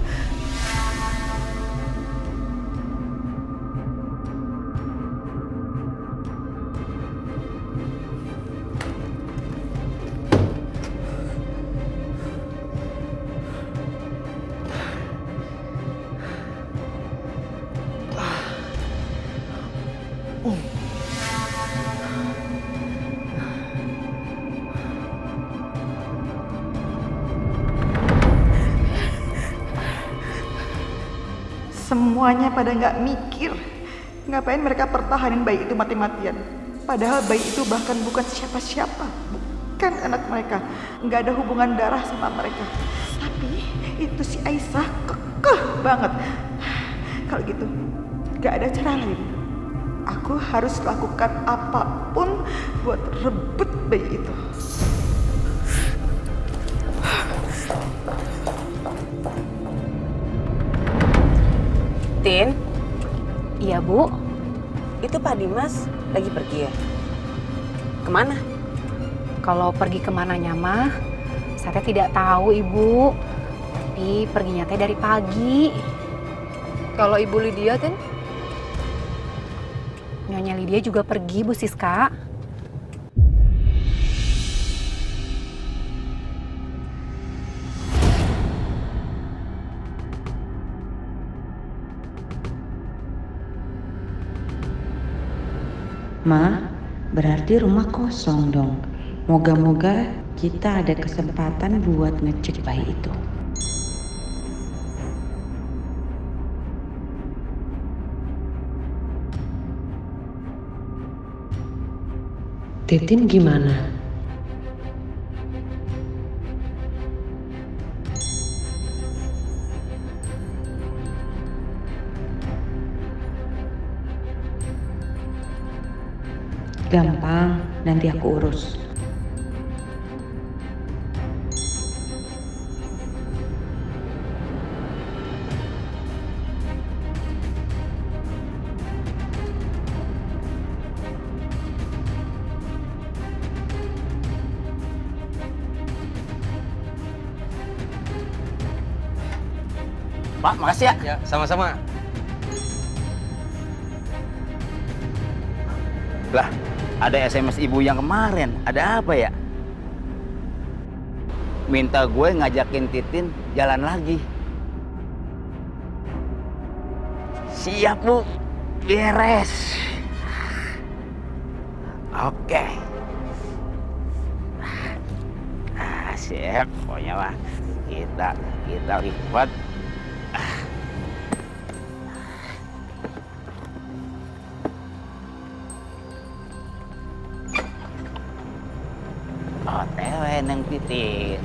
Semuanya pada nggak mikir Ngapain mereka pertahanin bayi itu mati-matian? Padahal bayi itu bahkan bukan siapa-siapa, bukan anak mereka, nggak ada hubungan darah sama mereka. Tapi itu si Aisyah kekeh banget. Kalau gitu, nggak ada cara lain. Aku harus lakukan apapun buat rebut bayi itu. Tin, Iya, Bu. itu Pak Dimas lagi pergi ya? Kemana? Kalau pergi kemananya mah, saya tidak tahu, Ibu. Tapi perginya teh dari pagi. Kalau Ibu Lydia, Tin? Nyonya Lydia juga pergi, Bu Siska. Ma, berarti rumah kosong dong. Moga-moga kita ada kesempatan buat ngecek bayi itu. Titin gimana? Gampang, nanti aku urus. Pak, makasih ya. Ya, sama-sama. Lah, ada SMS ibu yang kemarin. Ada apa ya? Minta gue ngajakin Titin jalan lagi. Siap, Bu. Beres. Oke. Siap. Pokoknya mah kita lipat. OTW neng Titin.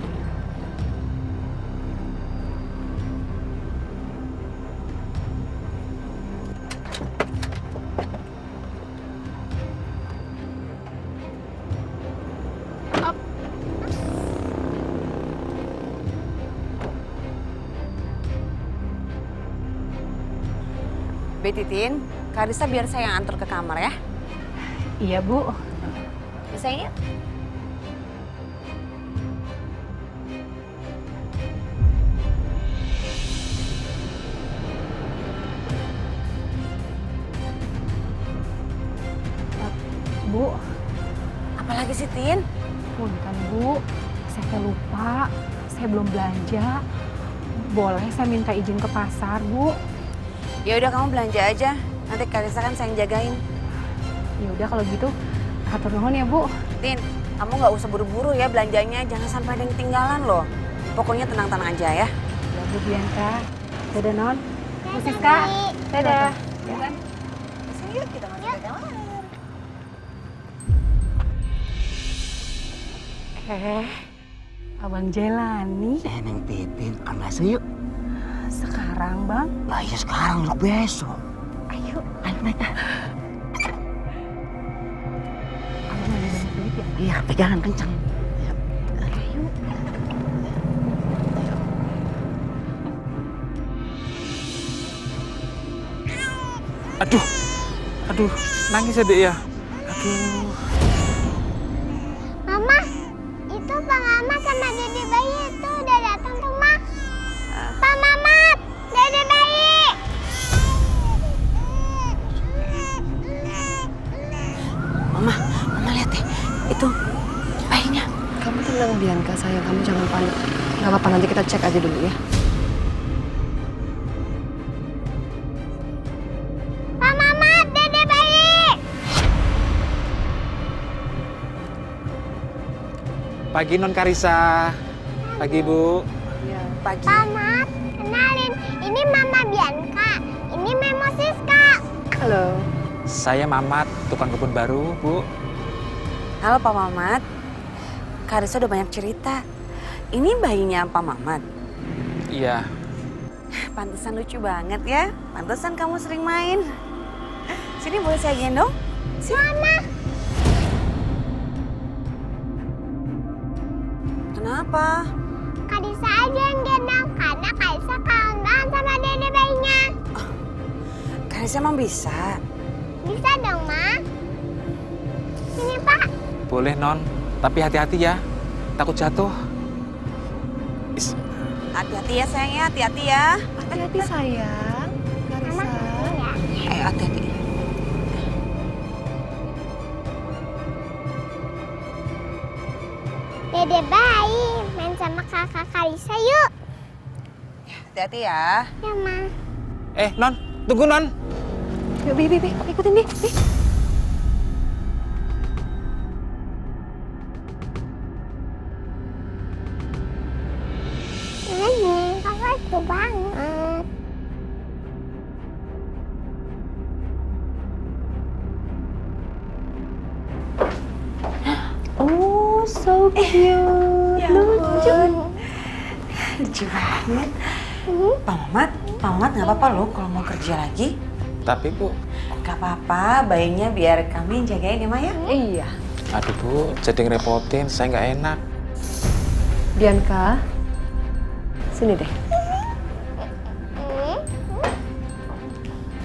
Titin, Karisa biar saya yang antar ke kamar ya. Iya, Bu. Bisa ya? Bu, Apalagi sih, Tin? punten, Bu. Saya teh lupa. Saya belum belanja. Boleh saya minta izin ke pasar, Bu? Ya udah kamu belanja aja. Nanti Karisa kan saya yang jagain. Ya udah kalau gitu, atur nuhun ya, Bu. Tin, kamu nggak usah buru-buru ya belanjanya. Jangan sampai ada yang ketinggalan loh. Pokoknya tenang-tenang aja ya. Ya, Bu Bianca. Dadah, Non. Bu Siska. Dadah. Ya. Sini yuk kita masuk ke kamar. Abang Jelani. Neng Titin, kan masuk yuk. Sekarang, Bang. Lah ya sekarang, yuk besok. Ayo. Ayo naik. Abang lagi banyak duit ya? Iya, pegangan kencang. Ayo. Aduh, nangis ya, Dek ya. Aduh. Mama, itu Bang Ahmad sama Dede bayi itu udah datang rumah. Pak Mamat, Dede bayi. Mama lihat deh. Itu bayinya. Kamu tenang, Bianca, sayang. Kamu jangan panik. Gak apa-apa, nanti kita cek aja dulu ya. Pak Mamat, Dede bayi. Pagi Non Karisa. Pagi, Bu. Pagi. Pak Mat, kenalin, ini Mama Bianca. Ini Memo Siska. Halo. Saya Mamat, tukang kebun baru, Bu. Halo Pak Mamat. Kak Risa udah banyak cerita. Ini bayinya Pak Mamat. Iya. Pantesan lucu banget ya. Pantesan kamu sering main. Sini boleh saya gendong? Mama. Kenapa? Kalisa aja yang gendong karena Kalisa kangen banget sama dede bayinya. Kak Risa emang bisa? Bisa dong, Ma. Sini, Pak. Boleh, Non. Tapi hati-hati ya. Takut jatuh. Hati-hati ya sayangnya, hati-hati ya. Hati-hati sayang. Karisa. Ayo hati-hati. Dede bayi, main sama kakak Kalisa yuk. Hati-hati ya. Ya, Ma. Non. Tunggu, Non. Yuk, Bi, ikutin Bi. Ini kakak lucu banget. Oh, so cute. Ya Lucu. Lucu banget. Pak Mamat nggak apa-apa loh kalau mau kerja lagi. Tapi, Bu. Gak apa-apa, bayinya biar kami yang jagain ya Maya. Iya. Aduh, Bu. Jadi ngerepotin. Saya nggak enak. Bianca, sini deh.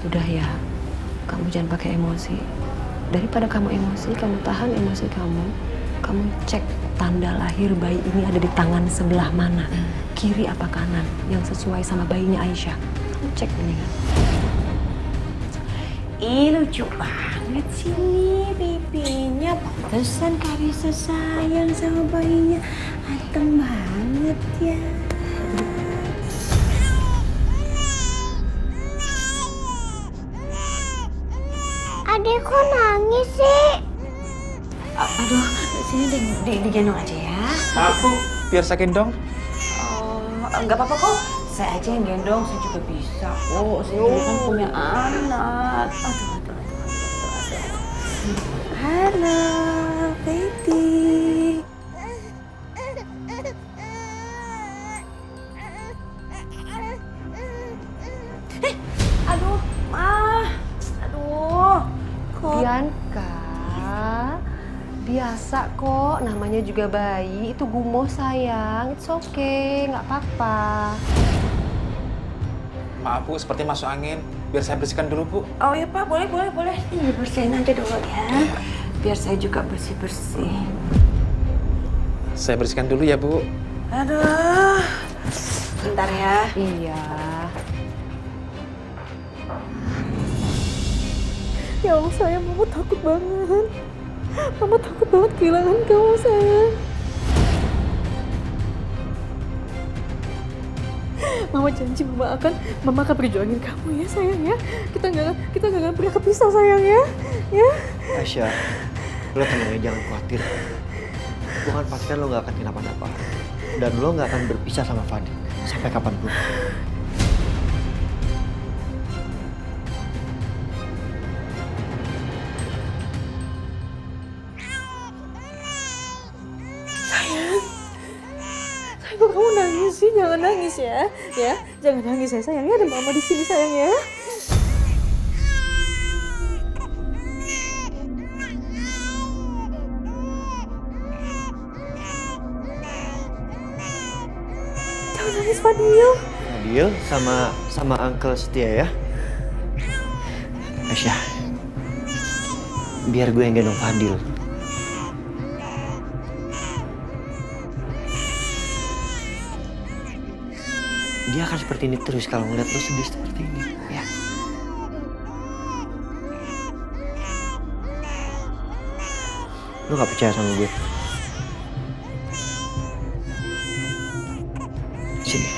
Udah ya, kamu jangan pakai emosi. Daripada kamu emosi, kamu tahan emosi kamu. Kamu cek tanda lahir bayi ini ada di tangan sebelah mana. Kiri apa kanan, yang sesuai sama bayinya Aisyah. Kamu cek mendingan. Ih, lucu banget sih pipinya. Pantesan Kak Risa sayang sama bayinya. Anteng banget ya. Adekku nangis sih. Aduh, sini digendong aja ya. Maaf, Bu. Biar saya gendong. Oh, nggak apa-apa kok. Saya aja yang gendong, saya juga bisa. Oh, saya juga kan punya anak. Aduh. Halo, baby. Aduh, aduh. Bianca, biasa kok. Namanya juga bayi. Itu gumoh sayang. It's okay, nggak apa-apa. Maaf, Bu. Seperti masuk angin. Biar saya bersihkan dulu, Bu. Oh ya Pak, boleh. Iya, bersihin aja dulu ya. Biar saya juga bersih-bersih. Saya bersihkan dulu ya, Bu. Aduh. Bentar ya. Iya. Ya Allah sayang, Mama takut banget. Mama takut banget kehilangan kamu sayang. Mama janji Mama akan perjuangin kamu ya sayang ya. Kita nggak pernah kepisah sayang ya. Ya. Aisyah, lo tenang ya, jangan khawatir. Gue kan pastikan lo gak akan kenapa-napa. Dan lo gak akan berpisah sama Fadil sampai kapanpun. Kok kamu nangis sih? Jangan nangis ya. Ya, jangan nangis ya sayang. Ya, ada Mama di sini sayang ya. Jangan nangis Fadil. Fadil sama Uncle Setia ya. Aisyah, biar gue yang gendong Fadil. Dia akan seperti ini terus kalau ngeliat lo sedih seperti ini, ya. Lo gak percaya sama gue? Sini.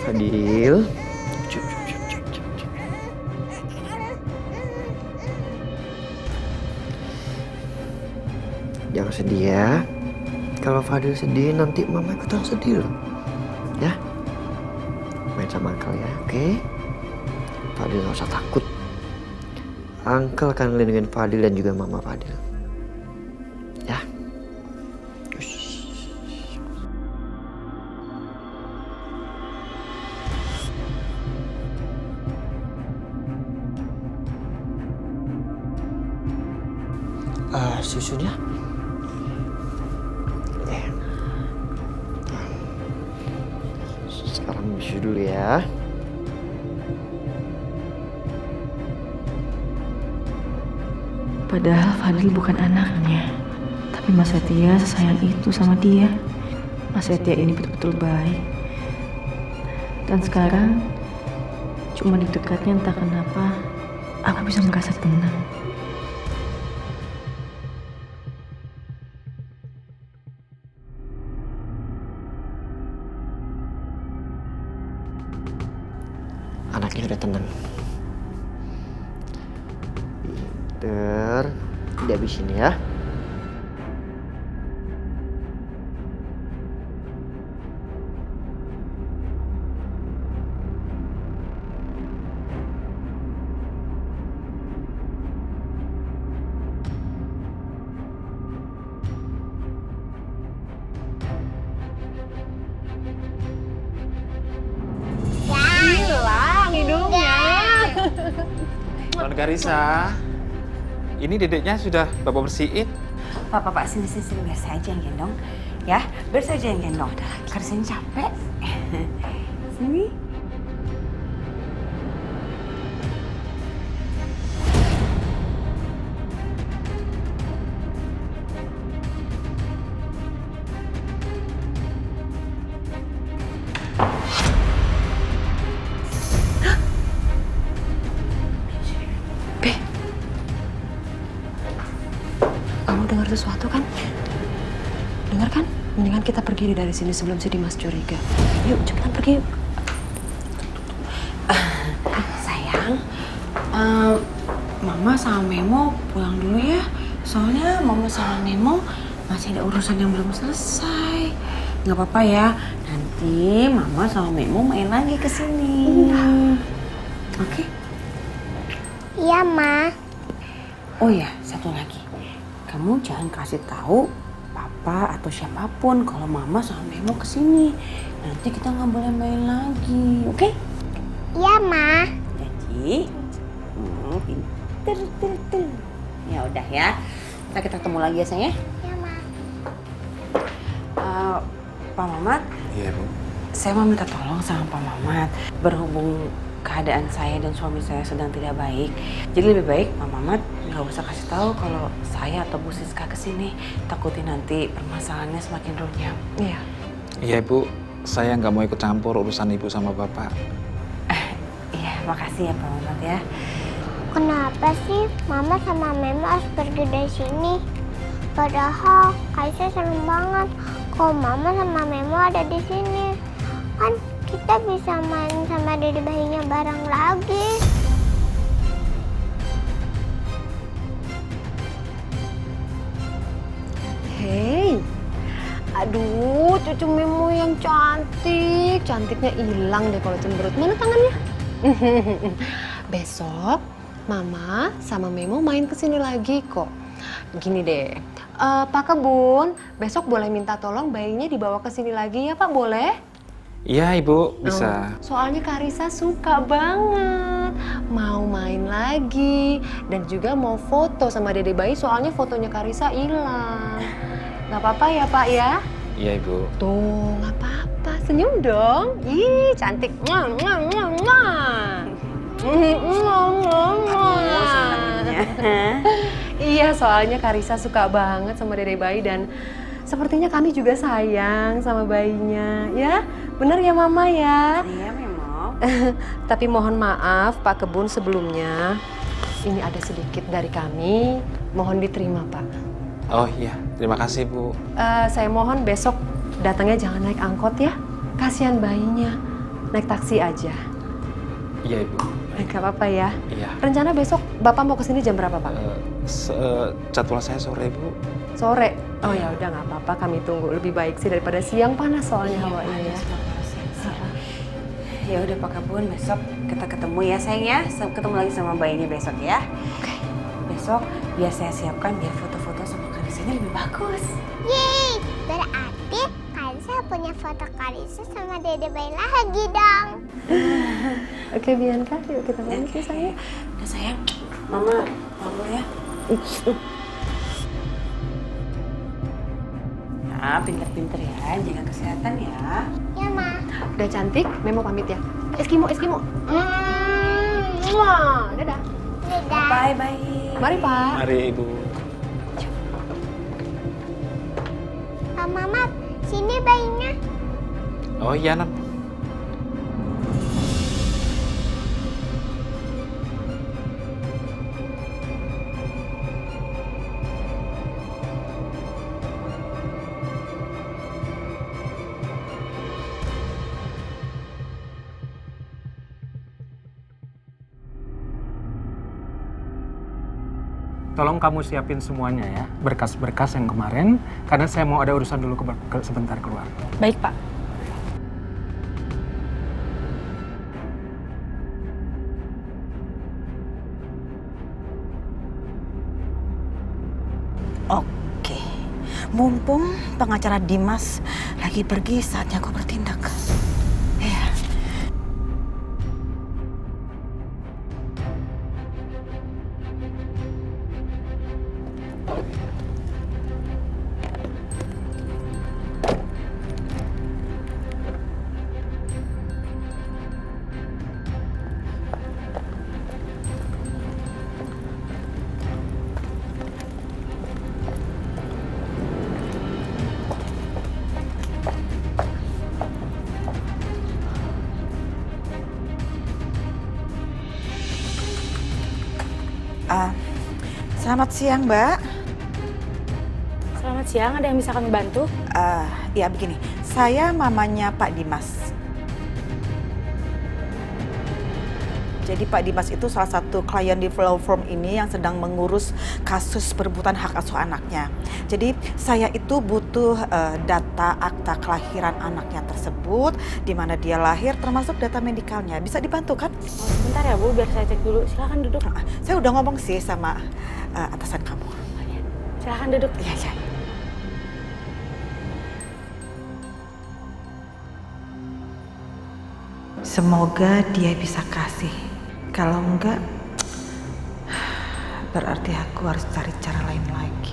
Fadil. Jangan sedih ya. Kalau Fadil sedih nanti mama ikutan sedih loh. Ya. Main sama Uncle ya, oke? Fadil gak usah takut. Uncle akan lindungin Fadil dan juga mama Fadil. Ya. Susunya. Sekarang bisu dulu ya. Padahal Fadil bukan anaknya, tapi Mas Setia sesayang itu sama dia. Mas Setia ini betul-betul baik. Dan sekarang, cuma di dekatnya entah kenapa, aku bisa merasa tenang. Anaknya udah tenang. Pinter. Dihabisin ya. Hilang hidungnya. Non Karissa, ini dedeknya sudah Bapak bersihin. Pak, sini, biar saya aja yang gendong. Ya, biar saya aja yang gendong. Karisanya capek. Sini. Dengar sesuatu kan? Dengar kan? Mendingan kita pergi dari sini sebelum si Dimas curiga. Yuk, cepetan pergi. Sayang, Mama sama Memo pulang dulu ya. Soalnya Mama sama Memo masih ada urusan yang belum selesai. Nggak apa-apa ya. Nanti Mama sama Memo main lagi ke sini. Oke? Iya, Ma. Oh ya, satu lagi. Kamu jangan kasih tahu Papa atau siapapun kalau Mama sama Memo kesini. Nanti kita nggak boleh main lagi, oke? Iya, Ma. Jadi, pinter. Ya udah ya. Kita ketemu lagi ya, sayang ya. Iya, Ma. Pak Mamat. Iya, Bu. Saya mau minta tolong sama Pak Mamat. Berhubung keadaan saya dan suami saya sedang tidak baik, jadi lebih baik Pak Mamat nggak usah kasih tahu kalau saya atau Bu Siska kesini. Takutnya nanti permasalahannya semakin runyam. Iya. Iya, Bu. Saya nggak mau ikut campur urusan Ibu sama Bapak. Iya, makasih ya Pak Mamat ya. Kenapa sih Mama sama Memo harus pergi dari sini? Padahal Kaisa seneng banget kalau Mama sama Memo ada di sini. Kan kita bisa main sama dede bayinya bareng lagi. Hei, aduh, cucu Memo yang cantik. Cantiknya hilang deh kalau cemberut. Mana tangannya? Besok Mama sama Memo main kesini lagi kok. Gini deh, Pak Kebun, besok boleh minta tolong bayinya dibawa ke sini lagi ya Pak, boleh? Iya, Ibu, bisa. Soalnya Karissa suka banget mau main lagi dan juga mau foto sama dede bayi, soalnya fotonya Karissa hilang. Gak apa-apa ya Pak ya? Iya, Ibu. Tuh, gak apa-apa. Senyum dong. Ih, cantik. Iya, soalnya Karissa suka banget sama dede bayi dan sepertinya kami juga sayang sama bayinya. Ya, bener ya Mama ya? Iya, Memo. Tapi mohon maaf Pak Kebun sebelumnya. Ini ada sedikit dari kami. Mohon diterima Pak. Oh iya, terima kasih Bu. Saya mohon besok datangnya jangan naik angkot ya. Kasihan bayinya. Naik taksi aja. Iya Ibu. Gak apa-apa ya. Iya. Rencana besok Bapak mau kesini jam berapa Pak? Jadwal saya sore, Bu. Sore? Oh ya udah nggak apa-apa, kami tunggu. Lebih baik sih daripada siang, panas soalnya hawanya ya. Ya udah Pak Kabun, besok kita ketemu ya sayang ya. Ketemu lagi sama bayinya besok ya. Oke. Besok biar saya siapkan biar foto-foto sama Karisanya lebih bagus. Yeay, berarti Karisa punya foto Karisa sama dede bayi lagi dong. Oke Bianca, yuk kita main sih sayang. Udah sayang, Mama dulu ya. Nah, pinter-pinter ya, jaga kesehatan ya. Ya, Ma. Udah cantik, Memo pamit ya. Eskimo. Dadah. Dadah. Bye-bye. Mari Pak. Mari Ibu. Mama, sini bayinya. Oh iya, Nan. Tolong kamu siapin semuanya ya, berkas-berkas yang kemarin, karena saya mau ada urusan dulu sebentar keluar. Baik Pak. Oke, mumpung pengacara Dimas lagi pergi, saatnya aku bertindak. Ya. Selamat siang, Mbak. Selamat siang, ada yang bisa kami bantu? Ya begini, saya mamanya Pak Dimas. Jadi Pak Dimas itu salah satu klien di law firm ini yang sedang mengurus kasus perebutan hak asuh anaknya. Jadi saya itu butuh data akta kelahiran anaknya tersebut, di mana dia lahir, termasuk data medikalnya. Bisa dibantu kan? Oh, sebentar ya Bu, biar saya cek dulu. Silakan duduk. Saya udah ngomong sih sama atasan kamu. Silakan duduk. Iya. Semoga dia bisa kasih. Kalau enggak, berarti aku harus cari cara lain lagi.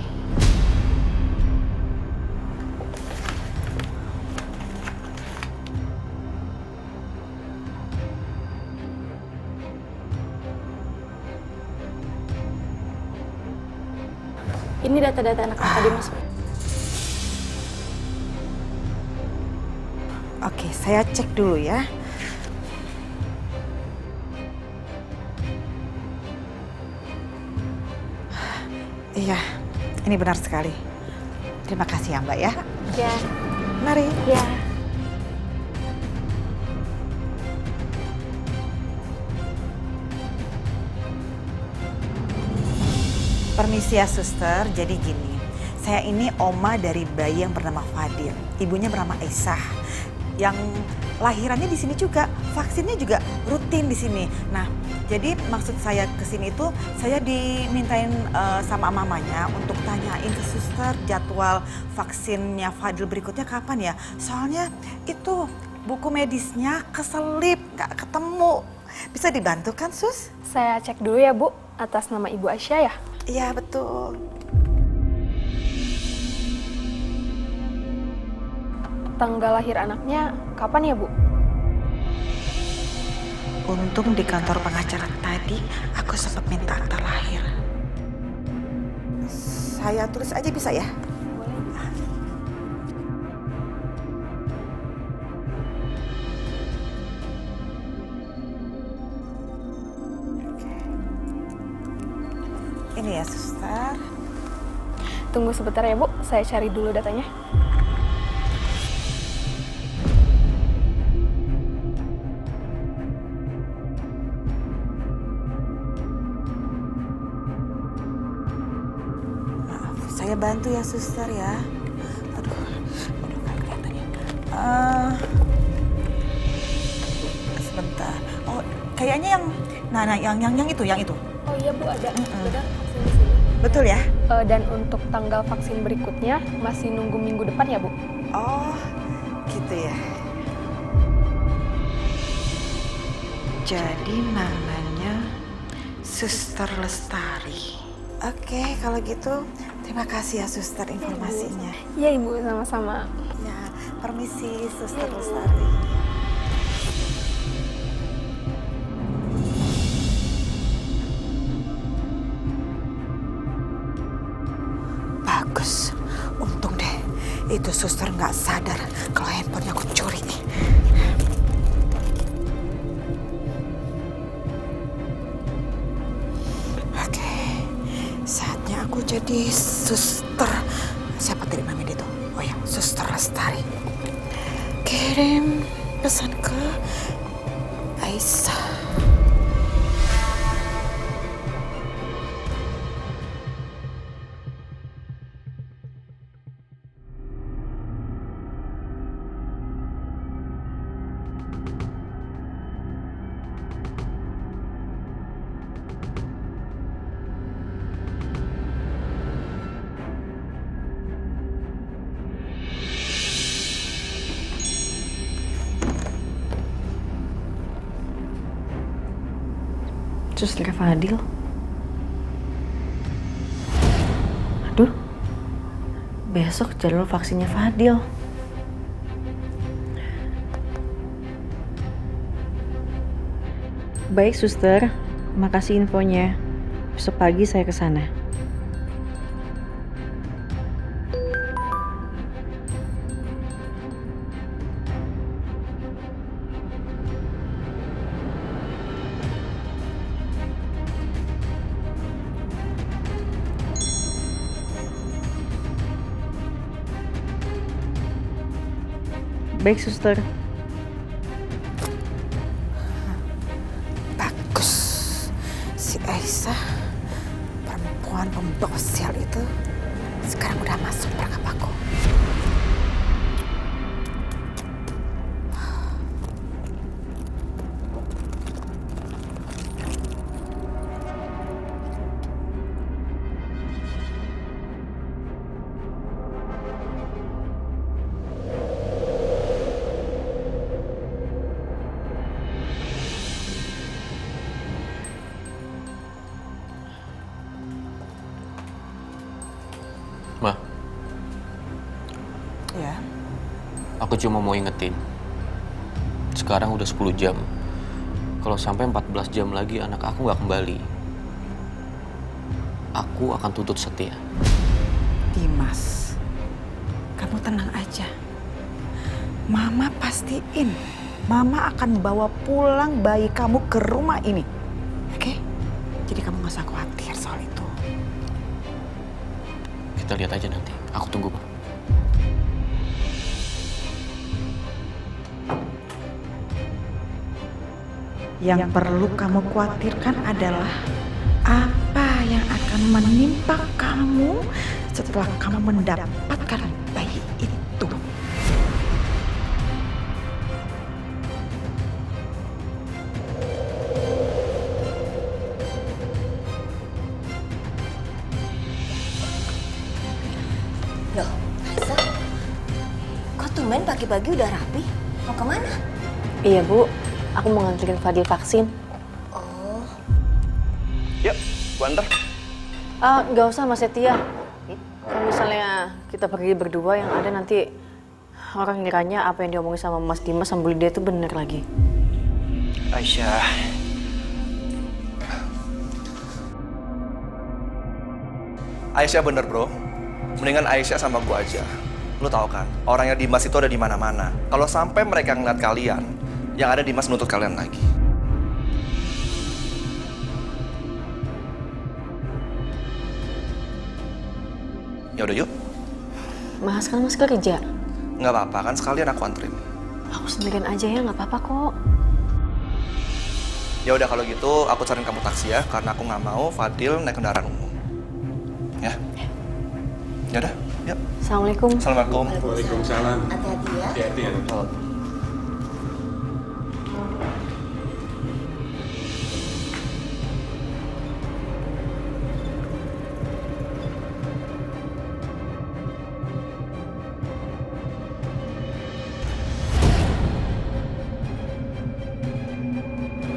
Ini data-data anak tadi Mas. Oke, saya cek dulu ya. Iya, ini benar sekali. Terima kasih ya Mbak ya. Ya. Mari. Ya. Permisi ya suster, jadi gini. Saya ini oma dari bayi yang bernama Fadil. Ibunya bernama Aisyah. Yang lahirannya di sini juga, vaksinnya juga rutin di sini. Nah, jadi maksud saya ke sini itu saya dimintain sama mamanya untuk tanyain ke suster jadwal vaksinnya Fadil berikutnya kapan ya. Soalnya itu buku medisnya keselip, nggak ketemu. Bisa dibantu kan, Sus? Saya cek dulu ya, Bu, atas nama Ibu Aisyah ya? Iya, betul. Tanggal lahir anaknya kapan ya, Bu? Untung di kantor pengacara tadi aku sempat minta akta lahir. Saya tulis aja bisa ya? Ini ya, suster. Tunggu sebentar ya, Bu. Saya cari dulu datanya. Saya bantu ya suster ya. Aduh nggak kelihatannya. Sebentar. Oh, kayaknya yang itu. Oh iya Bu, ada. Benar, vaksin di sini. Betul ya? Dan untuk tanggal vaksin berikutnya masih nunggu minggu depan ya Bu? Oh, gitu ya. Jadi namanya Suster Lestari. Oke, kalau gitu terima kasih ya Suster informasinya. Iya Ibu, sama-sama. Ya, permisi Suster Lestari. Bagus, untung deh itu suster nggak sadar kalau handphonenya aku curi. Oke, saatnya aku jadi suster. Siapa tadi namanya itu? Oh ya, Suster Lestari. Kirim pesan ke Aisyah. Suster Fadil. Aduh, besok jadwal vaksinnya Fadil. Baik suster, makasih infonya. Besok pagi saya ke sana. Baik, suster. Bagus. Si Aisyah, perempuan pembawa sial itu, sekarang udah masuk perangkap aku. Ma, Ya. aku cuma mau ingetin. Sekarang udah 10 jam. Kalau sampai 14 jam lagi anak aku nggak kembali, aku akan tuntut Setia. Dimas, kamu tenang aja. Mama pastiin, Mama akan bawa pulang bayi kamu ke rumah ini. Oke? Jadi kamu gak usah khawatir soal itu. Kita lihat aja nanti. Aku tunggu, Ma. Yang perlu kamu khawatirkan adalah apa yang akan menimpa kamu setelah kamu mendapatkan bayi itu. Loh, Aisyah, kok tumben pagi-pagi udah rapi? Mau kemana? Iya, Bu. Aku mau nganterin Fadil vaksin. Oh. Yuk, gua antar. Nggak usah Mas Setia. Kalau misalnya kita pergi berdua, yang ada nanti orang ngiranya apa yang diomongin sama Mas Dimas sama Bu Lydia itu bener lagi. Aisyah. Aisyah bener, bro. Mendingan Aisyah sama gua aja. Lu tahu kan, orangnya Dimas itu ada di mana-mana. Kalau sampai mereka ngeliat kalian, yang ada Dimas nuntut kalian lagi. Ya udah yuk. Mas kan Mas kerja. Nggak apa-apa kan, sekalian aku anterin. Aku sendirian aja ya, nggak apa-apa kok. Ya udah kalau gitu aku cariin kamu taksi ya, karena aku nggak mau Fadil naik kendaraan umum. Ya. Ya udah, yuk. Assalamualaikum. Assalamualaikum. Waalaikumsalam. Hati-hati ya. Hati-hati ya.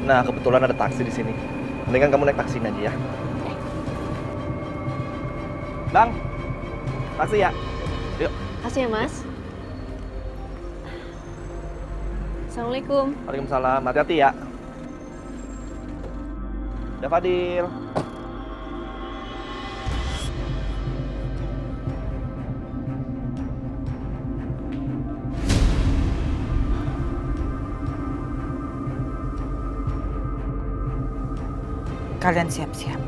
Nah, kebetulan ada taksi di sini. Mendingan kamu naik taksi aja ya. Bang, taksi ya. Yuk. Kasih ya, Mas. Assalamualaikum. Waalaikumsalam. Hati-hati ya. Ya Fadil. Kalian siap-siap.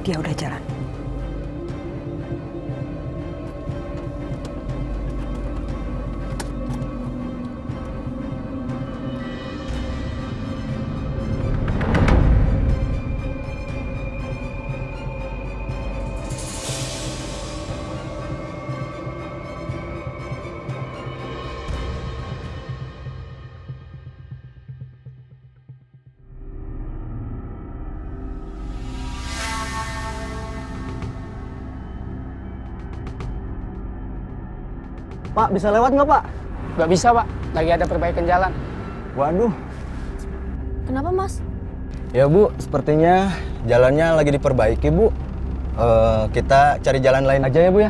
Dia udah jalan. Pak, bisa lewat nggak, Pak? Nggak bisa, Pak. Lagi ada perbaikan jalan. Waduh. Kenapa, Mas? Ya, Bu. Sepertinya jalannya lagi diperbaiki, Bu. Kita cari jalan lain aja ya, Bu ya.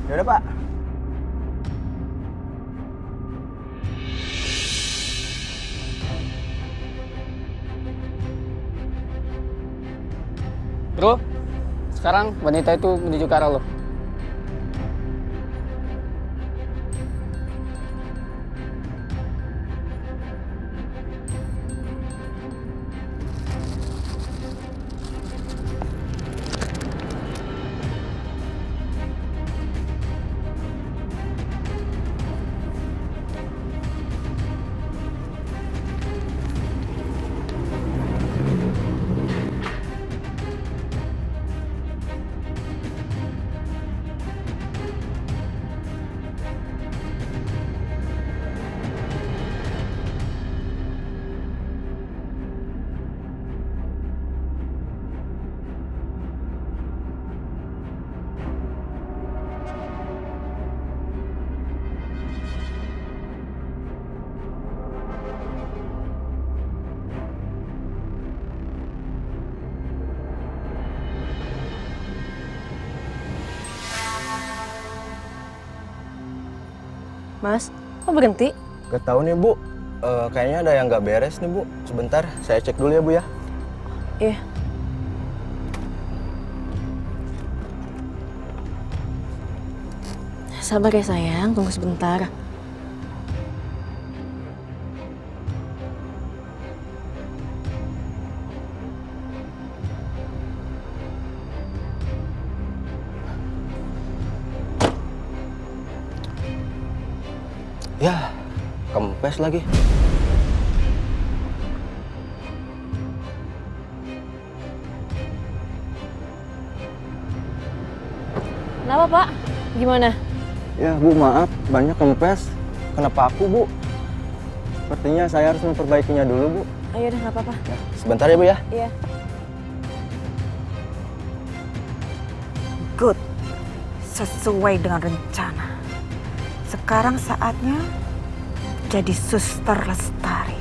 Ya udah, Pak. Bro, sekarang wanita itu menuju ke arah lo. Mas, kok berhenti? Gak tahu nih, Bu. Kayaknya ada yang nggak beres nih, Bu. Sebentar, saya cek dulu ya, Bu ya. Iya. Sabar ya sayang, tunggu sebentar. Ya, kempes lagi. Kenapa, Pak? Gimana? Ya, Bu, maaf. Banyak kempes. Kenapa aku, Bu? Sepertinya saya harus memperbaikinya dulu, Bu. Ayo udah, nggak apa-apa. Sebentar ya, Bu ya. Iya. Good. Sesuai dengan rencana. Sekarang saatnya jadi Suster Lestari.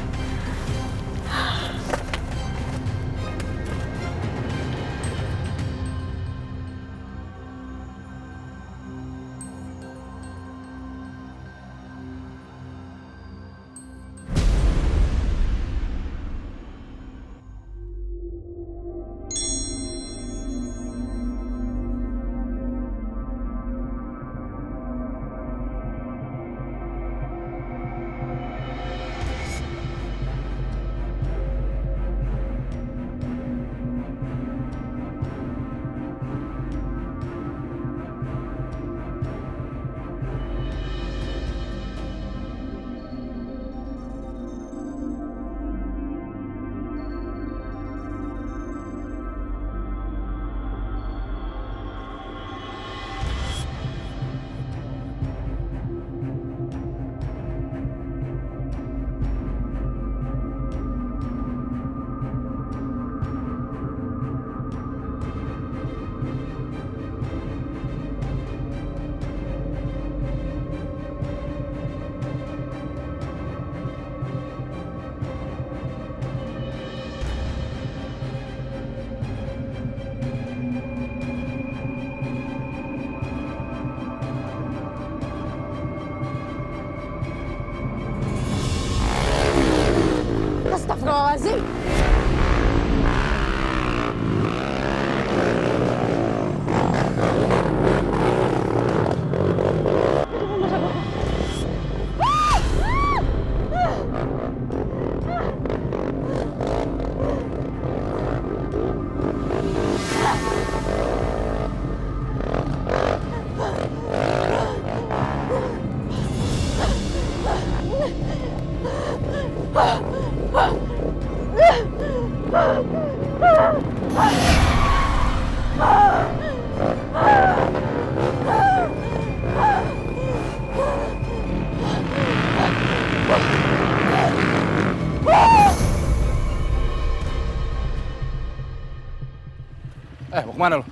Mau kemana lu?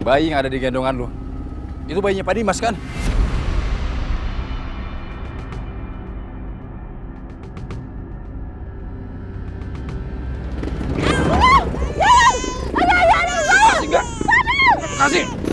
Bayi yang ada di gendongan lu, itu bayinya Pak Dimas kan? Kasih enggak? Kasih!